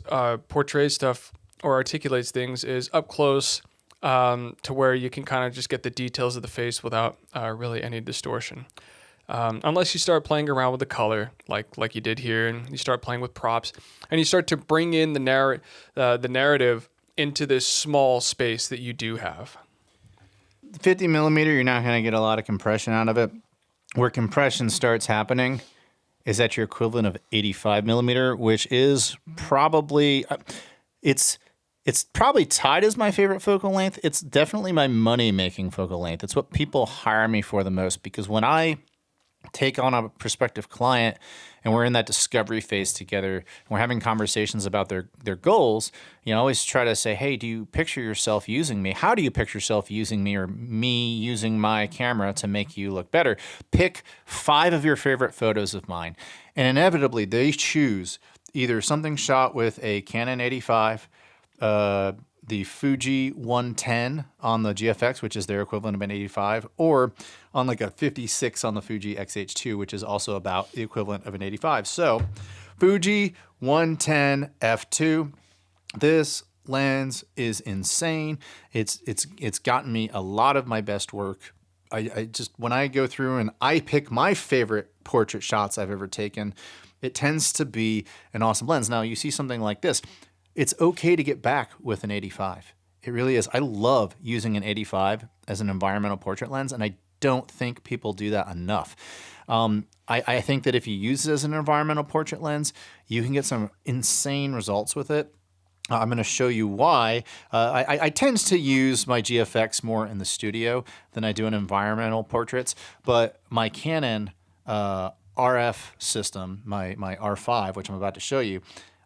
portrays stuff or articulates things is up close to where you can kind of just get the details of the face without really any distortion. Unless you start playing around with the color, like you did here, and you start playing with props, and you start to bring in the narrative into this small space that you do have. 50 millimeter, you're not going to get a lot of compression out of it. Where compression starts happening is at your equivalent of 85 millimeter, which is probably, it's probably tied as my favorite focal length. It's definitely my money-making focal length. It's what people hire me for the most, because when I take on a prospective client and we're in that discovery phase together and we're having conversations about their goals, I always try to say, hey, do you picture yourself using me? How do you picture yourself using me, or me using my camera to make you look better? Pick 5 of your favorite photos of mine. And inevitably they choose either something shot with a Canon 85, the Fuji 110 on the GFX, which is their equivalent of an 85, or on like a 56 on the Fuji XH2, which is also about the equivalent of an 85. So Fuji 110 f2. This lens is insane. It's gotten me a lot of my best work. I just, when I go through and I pick my favorite portrait shots I've ever taken, it tends to be an awesome lens. Now you see something like this, it's okay to get back with an 85. It really is. I love using an 85 as an environmental portrait lens, and I don't think people do that enough. I think that if you use it as an environmental portrait lens, you can get some insane results with it. I'm going to show you why. I tend to use my GFX more in the studio than I do in environmental portraits, but my Canon RF system, my R5, which I'm about to show you,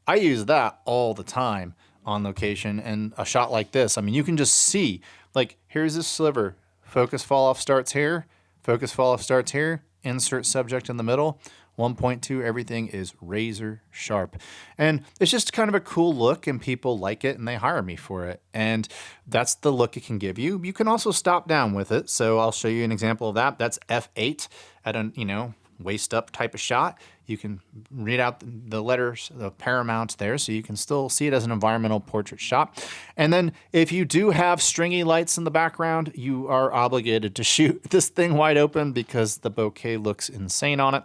I use that all the time on location. And a shot like this, I mean, you can just see, like, here's this sliver. Focus fall off starts here. Focus fall off starts here. Insert subject in the middle. 1.2, everything is razor sharp. And it's just kind of a cool look, and people like it and they hire me for it. And that's the look it can give you. You can also stop down with it. So I'll show you an example of that. That's f8 at a, waist up type of shot. You can read out the letters, the Paramount there, so you can still see it as an environmental portrait shot. And then if you do have stringy lights in the background, you are obligated to shoot this thing wide open because the bokeh looks insane on it.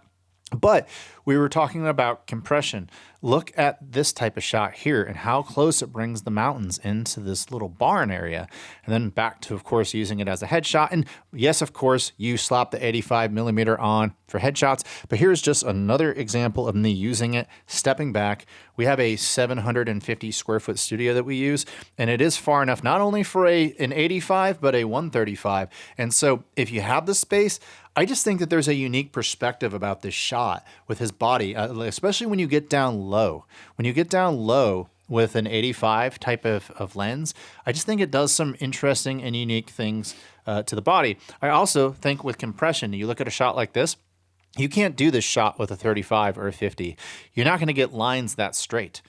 But we were talking about compression. Look at this type of shot here and how close it brings the mountains into this little barn area. And then back to, of course, using it as a headshot. And yes, of course, you slap the 85 millimeter on for headshots. But here's just another example of me using it, stepping back. We have a 750 square foot studio that we use, and it is far enough not only for an 85, but a 135. And so if you have the space, I just think that there's a unique perspective about this shot with his body, especially when you get down low. When you get down low with an 85 type of lens, I just think it does some interesting and unique things to the body. I also think with compression, you look at a shot like this, you can't do this shot with a 35 or a 50. You're not going to get lines that straight.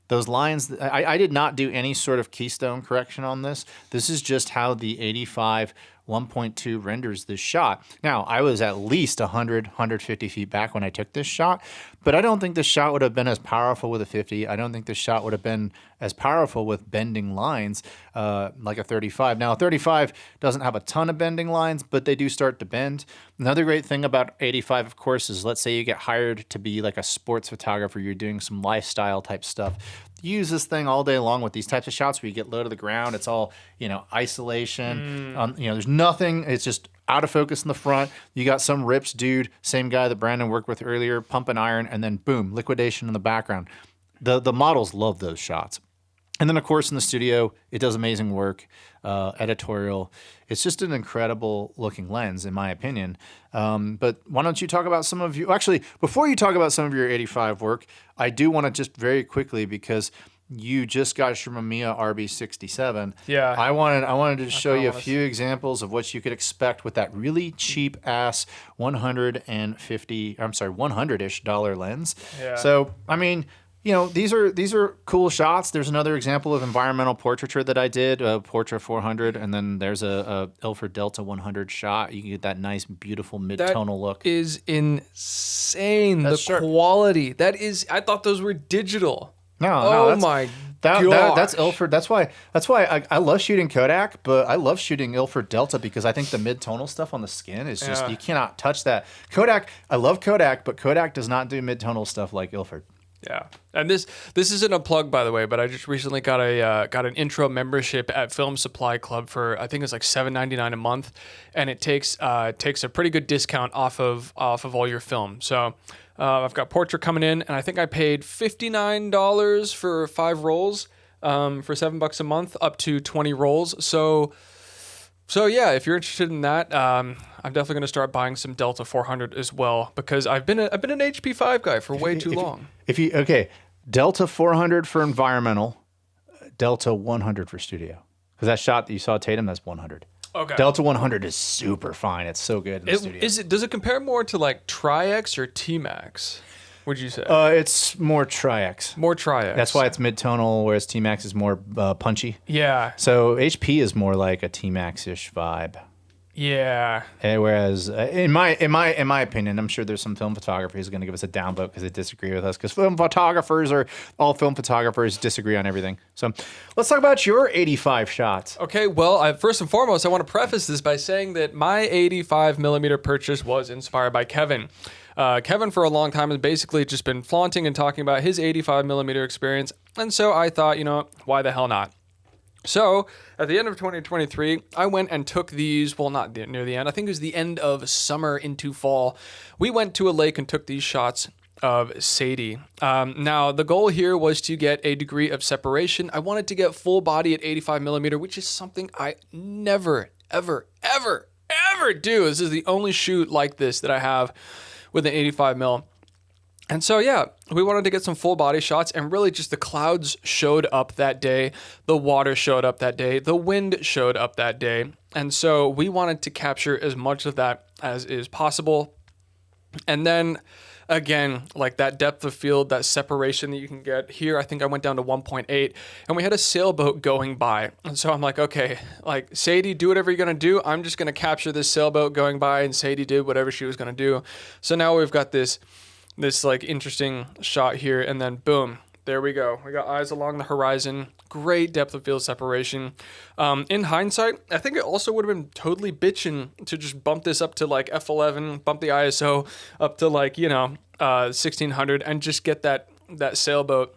Those lines, I did not do any sort of keystone correction on this. This is just how the 85 1.2 renders this shot. Now, I was at least 100, 150 feet back when I took this shot, but I don't think this shot would have been as powerful with a 50. I don't think this shot would have been as powerful with bending lines like a 35. Now, a 35 doesn't have a ton of bending lines, but they do start to bend. Another great thing about 85, of course, is let's say you get hired to be like a sports photographer, you're doing some lifestyle type stuff. Use this thing all day long with these types of shots where you get low to the ground. It's all, isolation. There's nothing. It's just out of focus in the front. You got some rips dude, same guy that Brandon worked with earlier, pumping iron, and then boom, liquidation in the background. The models love those shots. And then, of course, in the studio, it does amazing work, editorial. It's just an incredible looking lens, in my opinion. But why don't you talk about some of you? Actually, before you talk about some of your 85 work, I do want to just very quickly, because you just got your Mamiya RB67. Yeah. I wanted to show you a few examples of what you could expect with that really cheap ass $100-ish lens. Yeah. So, I mean, these are cool shots. There's another example of environmental portraiture that I did, a Portra 400, and then there's a Ilford Delta 100 shot. You can get that nice, beautiful mid-tonal look. That is insane. That's the quality. That is. I thought those were digital. No, my that's Ilford. That's why I love shooting Kodak, but I love shooting Ilford Delta because I think the mid-tonal stuff on the skin is just you cannot touch that. Kodak, I love Kodak, but Kodak does not do mid-tonal stuff like Ilford. Yeah, and this isn't a plug, by the way, but I just recently got an intro membership at Film Supply Club for, I think it's like $7.99 a month, and it takes a pretty good discount off of all your film. So I've got Portrait coming in, and I think I paid $59 for 5 rolls for $7 a month, up to 20 rolls. So yeah, if you're interested in that, I'm definitely going to start buying some Delta 400 as well, because I've been an HP5 guy for way too long. Delta 400 for environmental, Delta 100 for studio. Because that shot that you saw Tatum, that's 100. Okay. Delta 100 is super fine. It's so good in the studio. Does it compare more to like Tri-X or T-Max? would you say? It's more Tri-X. More Tri-X. That's why it's mid-tonal, whereas T-Max is more punchy. Yeah. So HP is more like a T-Max-ish vibe. Yeah. Whereas, in my opinion, I'm sure there's some film photographers who's going to give us a down vote because they disagree with us. Because all film photographers disagree on everything. So, let's talk about your 85 shots. Okay. Well, first and foremost, I want to preface this by saying that my 85 millimeter purchase was inspired by Kevin. Kevin, for a long time, has basically just been flaunting and talking about his 85 millimeter experience, and so I thought, why the hell not? So, at the end of 2023, I went and took these, well, not near the end, I think it was the end of summer into fall. We went to a lake and took these shots of Sadie. Now, the goal here was to get a degree of separation. I wanted to get full body at 85 millimeter, which is something I never, ever, ever, ever do. This is the only shoot like this that I have with an 85 mil. And so, yeah, we wanted to get some full body shots, and really just the clouds showed up that day. The water showed up that day. The wind showed up that day. And so we wanted to capture as much of that as is possible. And then again, like that depth of field, that separation that you can get here, I think I went down to 1.8, and we had a sailboat going by. And so I'm like, okay, like Sadie, do whatever you're going to do. I'm just going to capture this sailboat going by, and Sadie did whatever she was going to do. So now we've got this like interesting shot here, and then boom, there we go. We got eyes along the horizon, great depth of field separation. In hindsight, I think it also would have been totally bitchin' to just bump this up to like F11, bump the ISO up to like, 1600, and just get that sailboat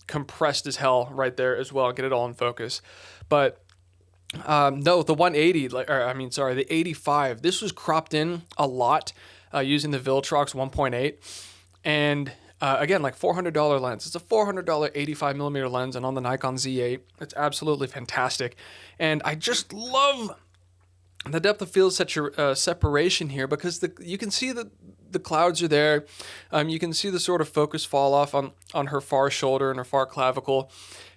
compressed as hell right there as well, get it all in focus. But no, the 180, the 85, this was cropped in a lot using the Viltrox 1.8. And again, like $400 lens. It's a $400 85 millimeter lens, and on the Nikon Z8, it's absolutely fantastic. And I just love the depth of field separation here, because you can see that the clouds are there. You can see the sort of focus fall off on her far shoulder and her far clavicle.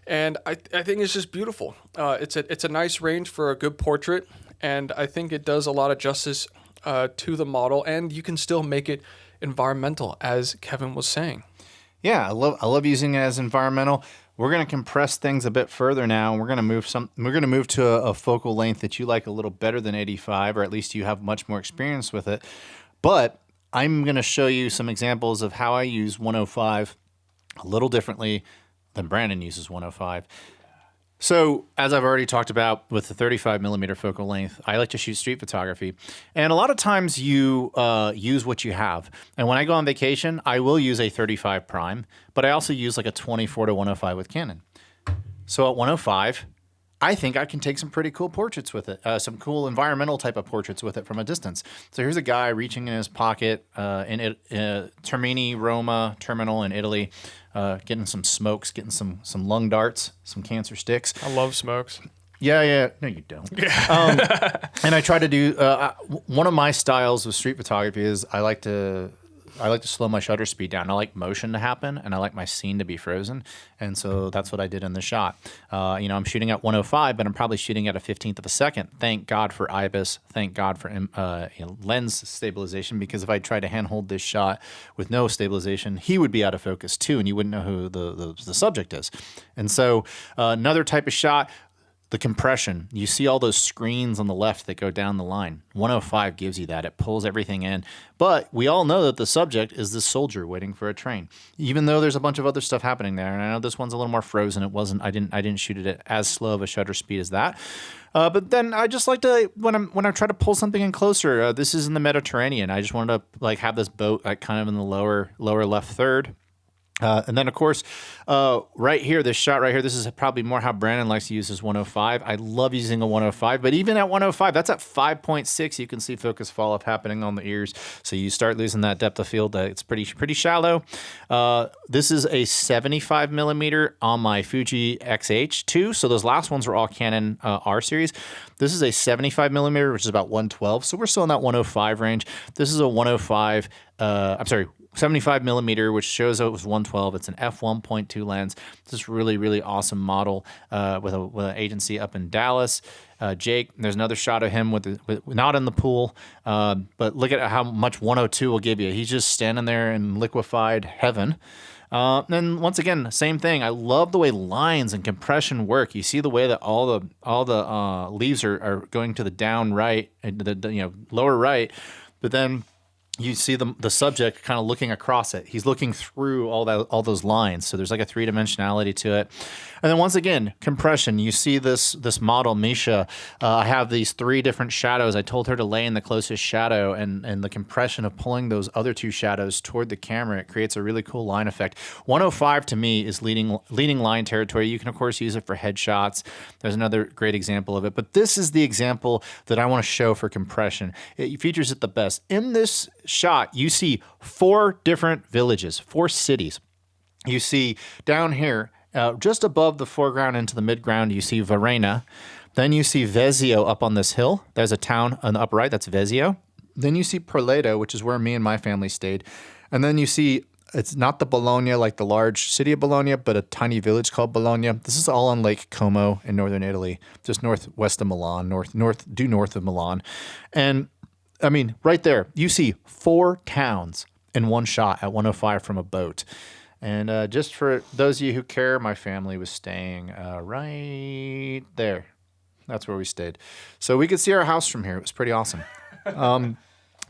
And I think it's just beautiful. It's a nice range for a good portrait, and I think it does a lot of justice to the model, and you can still make it environmental, as Kevin was saying. Yeah, I love using it as environmental. We're going to compress things a bit further now, and we're going to move to a focal length that you like a little better than 85, or at least you have much more experience with it. But I'm going to show you some examples of how I use 105 a little differently than Brandon uses 105. So, as I've already talked about with the 35 millimeter focal length, I like to shoot street photography. And a lot of times you use what you have. And when I go on vacation, I will use a 35 prime, but I also use like a 24 to 105 with Canon. So at 105, I think I can take some pretty cool portraits with it, some cool environmental type of portraits with it from a distance. So here's a guy reaching in his pocket in Termini, Roma terminal in Italy, getting some smokes, getting some lung darts, some cancer sticks. I love smokes. Yeah. No, you don't. And I try to do one of my styles with street photography is I like to slow my shutter speed down. I like motion to happen, and I like my scene to be frozen. And so that's what I did in the shot. I'm shooting at 105, but I'm probably shooting at a 15th of a second. Thank God for IBIS. Thank God for lens stabilization, because if I tried to handhold this shot with no stabilization, he would be out of focus too, and you wouldn't know who the subject is. And so another type of shot, the compression. You see all those screens on the left that go down the line. 105 gives you that. It pulls everything in. But we all know that the subject is this soldier waiting for a train, even though there's a bunch of other stuff happening there. And I know this one's a little more frozen. I didn't shoot it at as slow of a shutter speed as that. But then I just like to, when I try to pull something in closer, this is in the Mediterranean. I just wanted to have this boat kind of in the lower left third. And then, of course, right here, this shot right here, this is probably more how Brandon likes to use his 105. I love using a 105, but even at 105, that's at 5.6. You can see focus fall off happening on the ears. So you start losing that depth of field. It's pretty shallow. This is a 75 millimeter on my Fuji X-H2. So those last ones were all Canon R series. This is a 75 millimeter, which is about 112. So we're still in that 105 range. This is a 105. 75 millimeter, which shows it was 112. It's an f1.2 lens. It's this really, really awesome model with an agency up in Dallas. Jake, there's another shot of him with not in the pool, but look at how much 102 will give you. He's just standing there in liquefied heaven. And once again, same thing. I love the way lines and compression work. You see the way that all the leaves are going to the down right, the lower right, but then you see the subject kind of looking across it. He's looking through all those lines. So there's like a three-dimensionality to it. And then once again, compression. You see this model, Misha. I have these 3 different shadows. I told her to lay in the closest shadow, and the compression of pulling those other 2 shadows toward the camera, it creates a really cool line effect. 105 to me is leading line territory. You can of course use it for headshots. There's another great example of it. But this is the example that I want to show for compression. It features it the best. In this shot, you see 4 different villages, 4 cities. You see down here, just above the foreground into the midground, you see Varena. Then you see Vezio up on this hill. There's a town on the upper right, that's Vezio. Then you see Perledo, which is where me and my family stayed. And then you see, it's not the Bologna, like the large city of Bologna, but a tiny village called Bologna. This is all on Lake Como in northern Italy, just northwest of Milan, due north of Milan. And I mean, right there, you see 4 towns in one shot at 105 from a boat. And just for those of you who care, my family was staying right there. That's where we stayed. So we could see our house from here. It was pretty awesome. And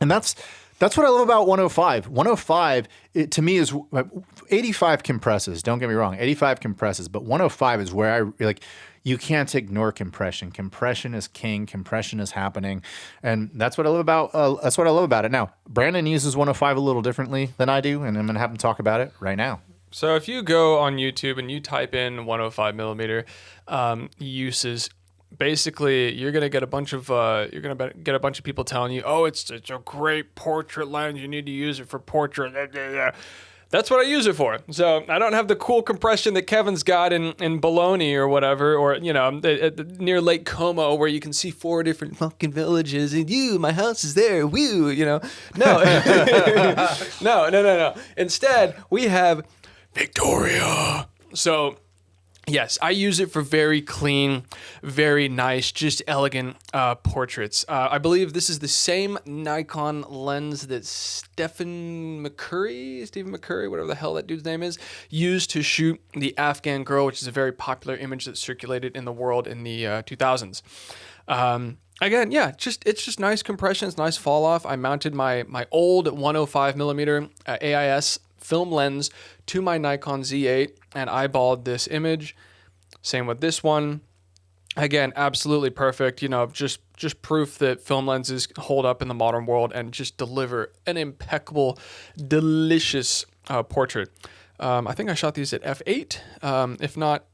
that's what I love about 105. 105, to me, is 85 compresses. Don't get me wrong, 85 compresses. But 105 is where you can't ignore compression. Compression is king. Compression is happening, and that's what I love about it. Now, Brandon uses 105 a little differently than I do, and I'm gonna have him talk about it right now. So if you go on YouTube and you type in 105 millimeter uses, basically you're gonna get a bunch of people telling you, oh, it's a great portrait lens. You need to use it for portrait. That's what I use it for. So I don't have the cool compression that Kevin's got in Bologna or whatever, or near Lake Como where you can see 4 different fucking villages and my house is there. Woo, No, no. Instead, we have Victoria. So yes, I use it for very clean, very nice, just elegant portraits. I believe this is the same Nikon lens that Stephen McCurry, whatever the hell that dude's name is, used to shoot the Afghan Girl, which is a very popular image that circulated in the world in the 2000s. Again, yeah, it's just nice compressions, nice fall off. I mounted my old 105 millimeter AIS film lens to my Nikon Z8 and eyeballed this image. Same with this one. Again, absolutely perfect. Just proof that film lenses hold up in the modern world and just deliver an impeccable, delicious portrait. I think I shot these at f8. If not,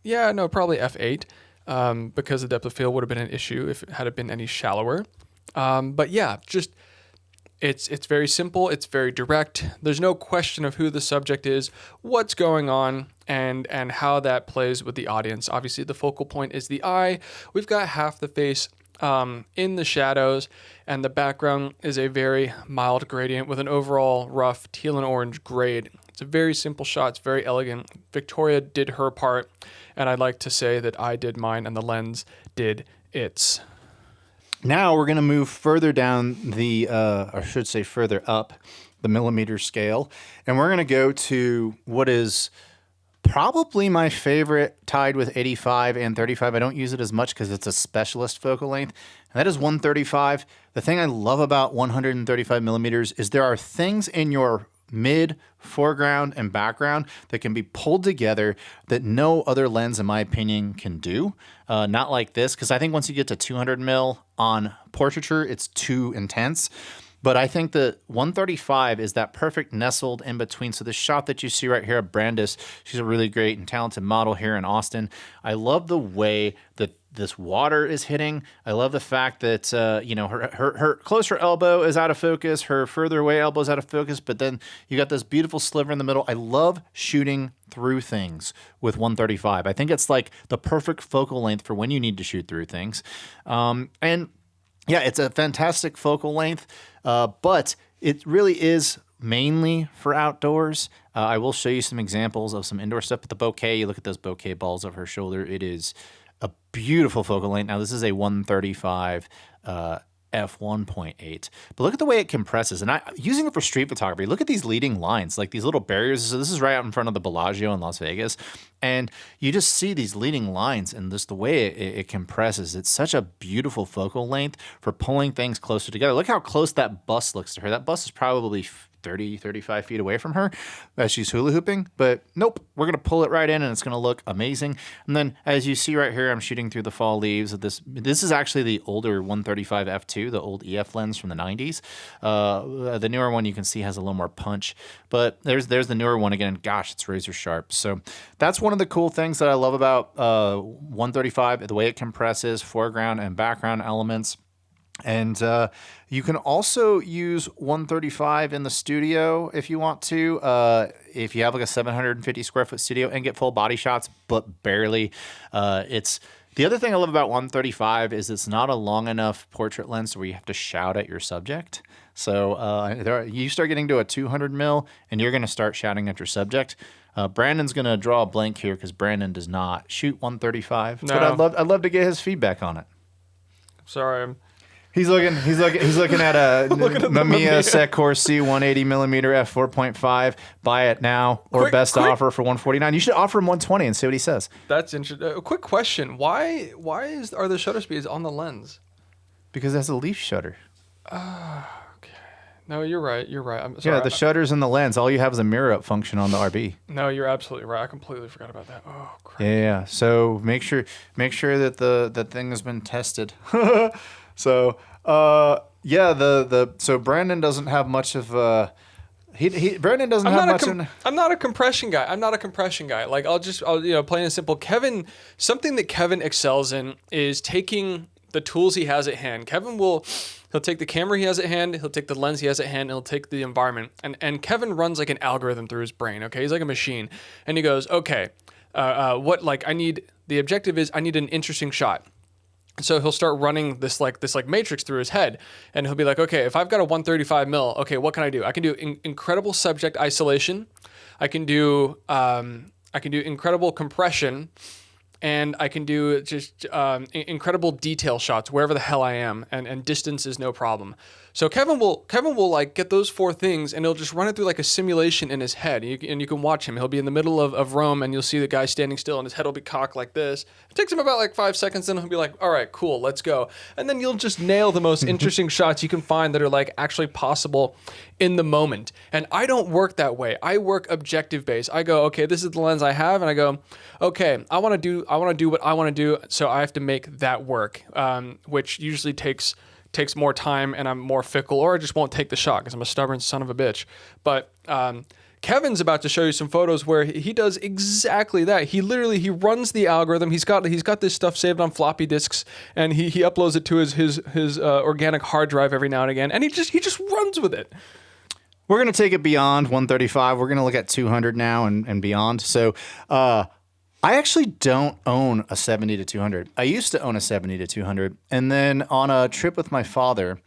probably f8, because the depth of field would have been an issue if it had been any shallower. But yeah, just it's very simple. It's very direct. There's no question of who the subject is, what's going on, and how that plays with the audience. Obviously, the focal point is the eye. We've got half the face in the shadows, and the background is a very mild gradient with an overall rough teal and orange grade. It's a very simple shot. It's very elegant. Victoria did her part, and I'd like to say that I did mine and the lens did its. Now we're going to move further down further up the millimeter scale, and we're going to go to what is probably my favorite, tied with 85 and 35. I don't use it as much because it's a specialist focal length, and that is 135. The thing I love about 135 millimeters is there are things in your mid, foreground, and background that can be pulled together that no other lens, in my opinion, can do. Not like this, because I think once you get to 200 mil on portraiture, it's too intense. But I think the 135 is that perfect nestled in between. So the shot that you see right here of Brandis, she's a really great and talented model here in Austin. I love the way that this water is hitting. I love the fact that her closer elbow is out of focus, her further away elbow is out of focus, but then you got this beautiful sliver in the middle. I love shooting through things with 135. I think it's like the perfect focal length for when you need to shoot through things. And yeah, it's a fantastic focal length, but it really is mainly for outdoors. I will show you some examples of some indoor stuff. But the bokeh, you look at those bokeh balls over her shoulder. It is a beautiful focal length. Now, this is a 135 f1.8, but look at the way it compresses. And using it for street photography, look at these leading lines, like these little barriers. So this is right out in front of the Bellagio in Las Vegas. And you just see these leading lines and just the way it compresses. It's such a beautiful focal length for pulling things closer together. Look how close that bus looks to her. That bus is probably 30, 35 feet away from her as she's hula hooping, but nope, we're going to pull it right in and it's going to look amazing. And then as you see right here, I'm shooting through the fall leaves of this. This is actually the older 135 f2, the old EF lens from the 90s. The newer one you can see has a little more punch, but there's the newer one again. Gosh, it's razor sharp. So that's one of the cool things that I love about 135, the way it compresses foreground and background elements. And you can also use 135 in the studio if you want to. If you have like a 750 square foot studio and get full body shots, but barely. The other thing I love about 135 is it's not a long enough portrait lens where you have to shout at your subject. So you start getting to a 200 mil and you're going to start shouting at your subject. Brandon's going to draw a blank here because Brandon does not shoot 135. No. But I'd love to get his feedback on it. Sorry, He's looking at a Mamiya Secor C 180 millimeter f4.5. Buy it now or Quick- offer for 149. You should offer him 120 and see what he says. That's interesting. A quick question: Why are the shutter speeds on the lens? Because that's a leaf shutter. No, you're right. I'm sorry. Yeah, the shutter's in the lens. All you have is a mirror up function on the RB. No, you're absolutely right. I completely forgot about that. Oh, crap. Yeah. So make sure that the thing has been tested. So so Brandon doesn't have much of Brandon doesn't have much. I'm not a compression guy. Like I'll plain and simple. Something that Kevin excels in is taking the tools he has at hand. He'll take the camera he has at hand, he'll take the lens he has at hand, and he'll take the environment. And Kevin runs like an algorithm through his brain. Okay, he's like a machine, and he goes, okay, the objective is I need an interesting shot. So he'll start running this matrix through his head, and he'll be like, okay, if I've got a 135 mil, okay, what can I do? I can do incredible subject isolation. I can do incredible compression, and I can do just incredible detail shots wherever the hell I am, and distance is no problem. So Kevin will like get those four things, and he'll just run it through like a simulation in his head. And you can watch him. He'll be in the middle of Rome, and you'll see the guy standing still, and his head will be cocked like this. It takes him about like 5 seconds, and he'll be like, all right, cool, let's go. And then you'll just nail the most interesting shots you can find that are like actually possible in the moment. And I don't work that way. I work objective based. I go, okay, this is the lens I have, and I go, okay, I want to do what I want to do, so I have to make that work, which usually takes more time, and I'm more fickle, or I just won't take the shot because I'm a stubborn son of a bitch. But Kevin's about to show you some photos where he does exactly that. He runs the algorithm. He's got this stuff saved on floppy disks, and he uploads it to his organic hard drive every now and again, and he just runs with it. We're gonna take it beyond 135. We're gonna look at 200 now and beyond. So I actually don't own a 70 to 200. I used to own a 70 to 200. And then on a trip with my father,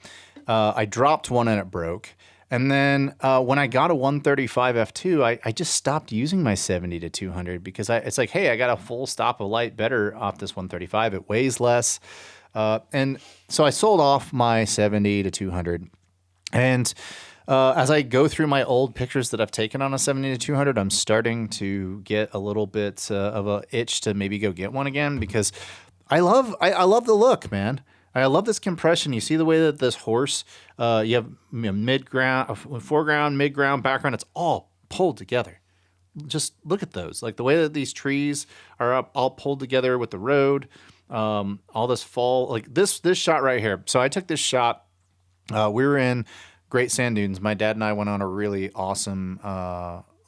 I dropped one and it broke. And then when I got a 135 f2, I just stopped using my 70 to 200 because it's like, hey, I got a full stop of light better off this 135. It weighs less. And so I sold off my 70 to 200. And as I go through my old pictures that I've taken on a 70 to 200, I'm starting to get a little bit of a itch to maybe go get one again because I love the look, man. I love this compression. You see the way that this horse, you have mid-ground, foreground, mid-ground, background. It's all pulled together. Just look at those. Like the way that these trees are up, all pulled together with the road, all this fall. Like this shot right here. So I took this shot. We were in Great Sand Dunes. My dad and I went on a really awesome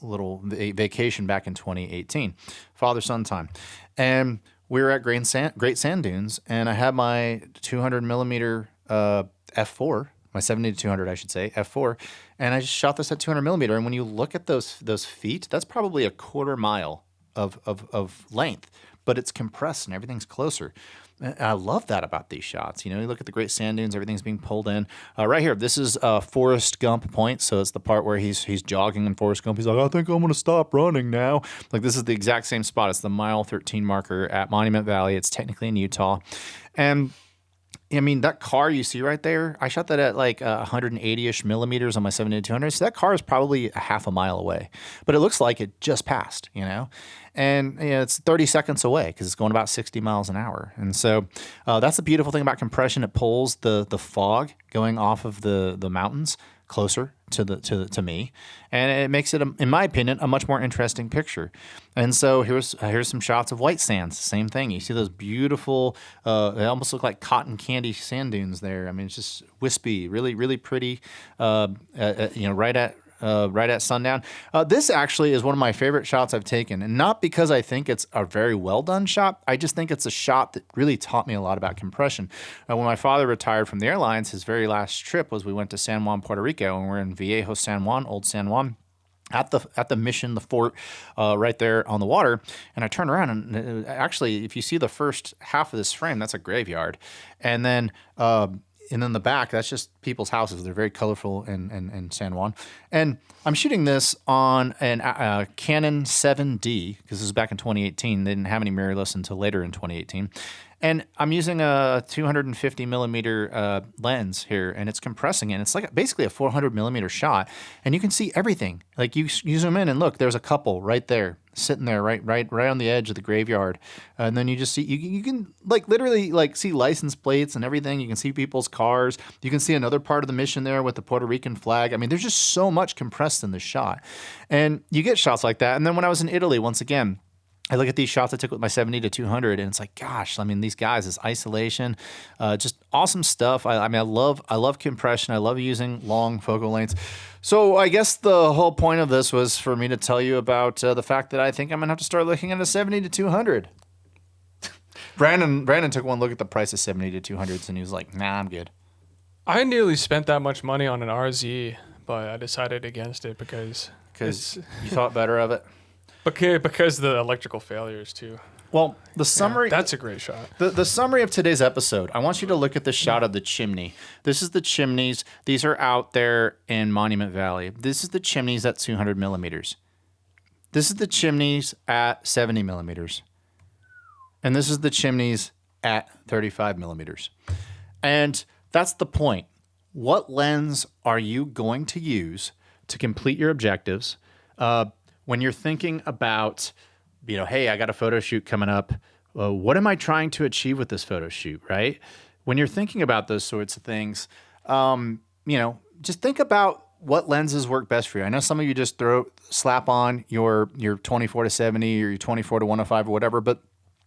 little vacation back in 2018, father-son time. And we were at Great Sand Dunes, and I had my 200 millimeter f4, my 70 to 200, I should say, f4, and I just shot this at 200 millimeter. And when you look at those feet, that's probably a quarter mile of length. but it's compressed and everything's closer. And I love that about these shots. You look at the great sand dunes, everything's being pulled in. Right here, this is Forrest Gump Point. So it's the part where he's jogging in Forrest Gump. He's like, I think I'm going to stop running now. Like, this is the exact same spot. It's the mile 13 marker at Monument Valley. It's technically in Utah. And I mean, that car you see right there, I shot that at like 180-ish millimeters on my 70-200. So that car is probably a half a mile away, but it looks like it just passed, and it's 30 seconds away because it's going about 60 miles an hour. And so that's the beautiful thing about compression. It pulls the fog going off of the mountains closer to me, and it makes it, in my opinion, a much more interesting picture. And so here's some shots of white sands. Same thing. You see those beautiful, they almost look like cotton candy sand dunes there. I mean, it's just wispy, really, really pretty. Right at sundown. This actually is one of my favorite shots I've taken, and not because I think it's a very well done shot. I just think it's a shot that really taught me a lot about compression. When my father retired from the airlines, his very last trip was we went to San Juan, Puerto Rico, and we're in Viejo San Juan, old San Juan. At the mission, the fort, right there on the water, and I turn around and actually, if you see the first half of this frame, that's a graveyard, and then the back, that's just people's houses. They're very colorful in San Juan. And I'm shooting this on an Canon 7D because this is back in 2018. They didn't have any mirrorless until later in 2018. And I'm using a 250 millimeter lens here, and it's compressing it. And it's like basically a 400 millimeter shot, and you can see everything. Like you zoom in and look, there's a couple right there, sitting there, right on the edge of the graveyard, and then you just see you can like literally like see license plates and everything. You can see people's cars. You can see another part of the mission there with the Puerto Rican flag. I mean, there's just so much compressed in this shot, and you get shots like that. And then when I was in Italy, once again, I look at these shots I took with my 70-200, and it's like, gosh, I mean, these guys, this isolation, just awesome stuff. I love compression. I love using long focal lengths. So I guess the whole point of this was for me to tell you about the fact that I think I'm going to have to start looking at a 70-200. Brandon took one look at the price of 70-200s, and he was like, nah, I'm good. I nearly spent that much money on an RZ, but I decided against it because you thought better of it. Because the electrical failures too. Well, the summary... Yeah, that's a great shot. The summary of today's episode, I want you to look at the shot of the chimney. This is the chimneys. These are out there in Monument Valley. This is the chimneys at 200 millimeters. This is the chimneys at 70 millimeters. And this is the chimneys at 35 millimeters. And that's the point. What lens are you going to use to complete your objectives? When you're thinking about, hey, I got a photo shoot coming up. What am I trying to achieve with this photo shoot, right? When you're thinking about those sorts of things, just think about what lenses work best for you. I know some of you just slap on your 24-70 or your 24-105 or whatever, but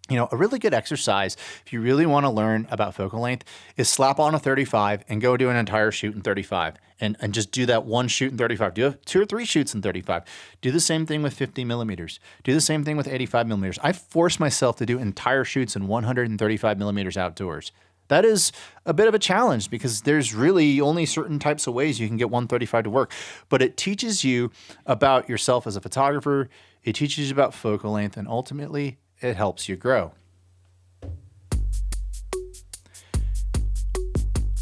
a really good exercise, if you really want to learn about focal length, is slap on a 35 and go do an entire shoot in 35 and just do that one shoot in 35. Do 2 or 3 shoots in 35. Do the same thing with 50 millimeters. Do the same thing with 85 millimeters. I forced myself to do entire shoots in 135 millimeters outdoors. That is a bit of a challenge because there's really only certain types of ways you can get 135 to work. But it teaches you about yourself as a photographer. It teaches you about focal length, and ultimately, it helps you grow.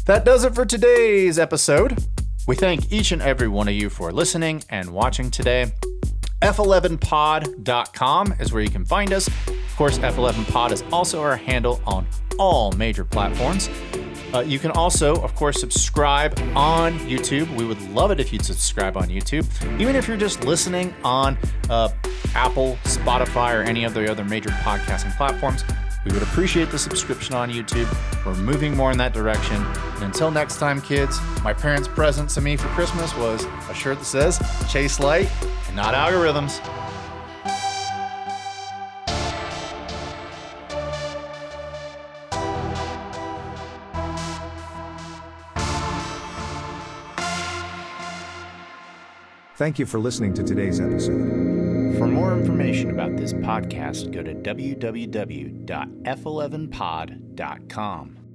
That does it for today's episode. We thank each and every one of you for listening and watching today. F11pod.com is where you can find us. Of course, F11pod is also our handle on all major platforms. You can also, of course, subscribe on YouTube. We would love it if you'd subscribe on YouTube. Even if you're just listening on Apple, Spotify, or any of the other major podcasting platforms, we would appreciate the subscription on YouTube. We're moving more in that direction. And until next time, kids, my parents' present to me for Christmas was a shirt that says, "Chase light and not algorithms." Thank you for listening to today's episode. For more information about this podcast, go to www.f11pod.com.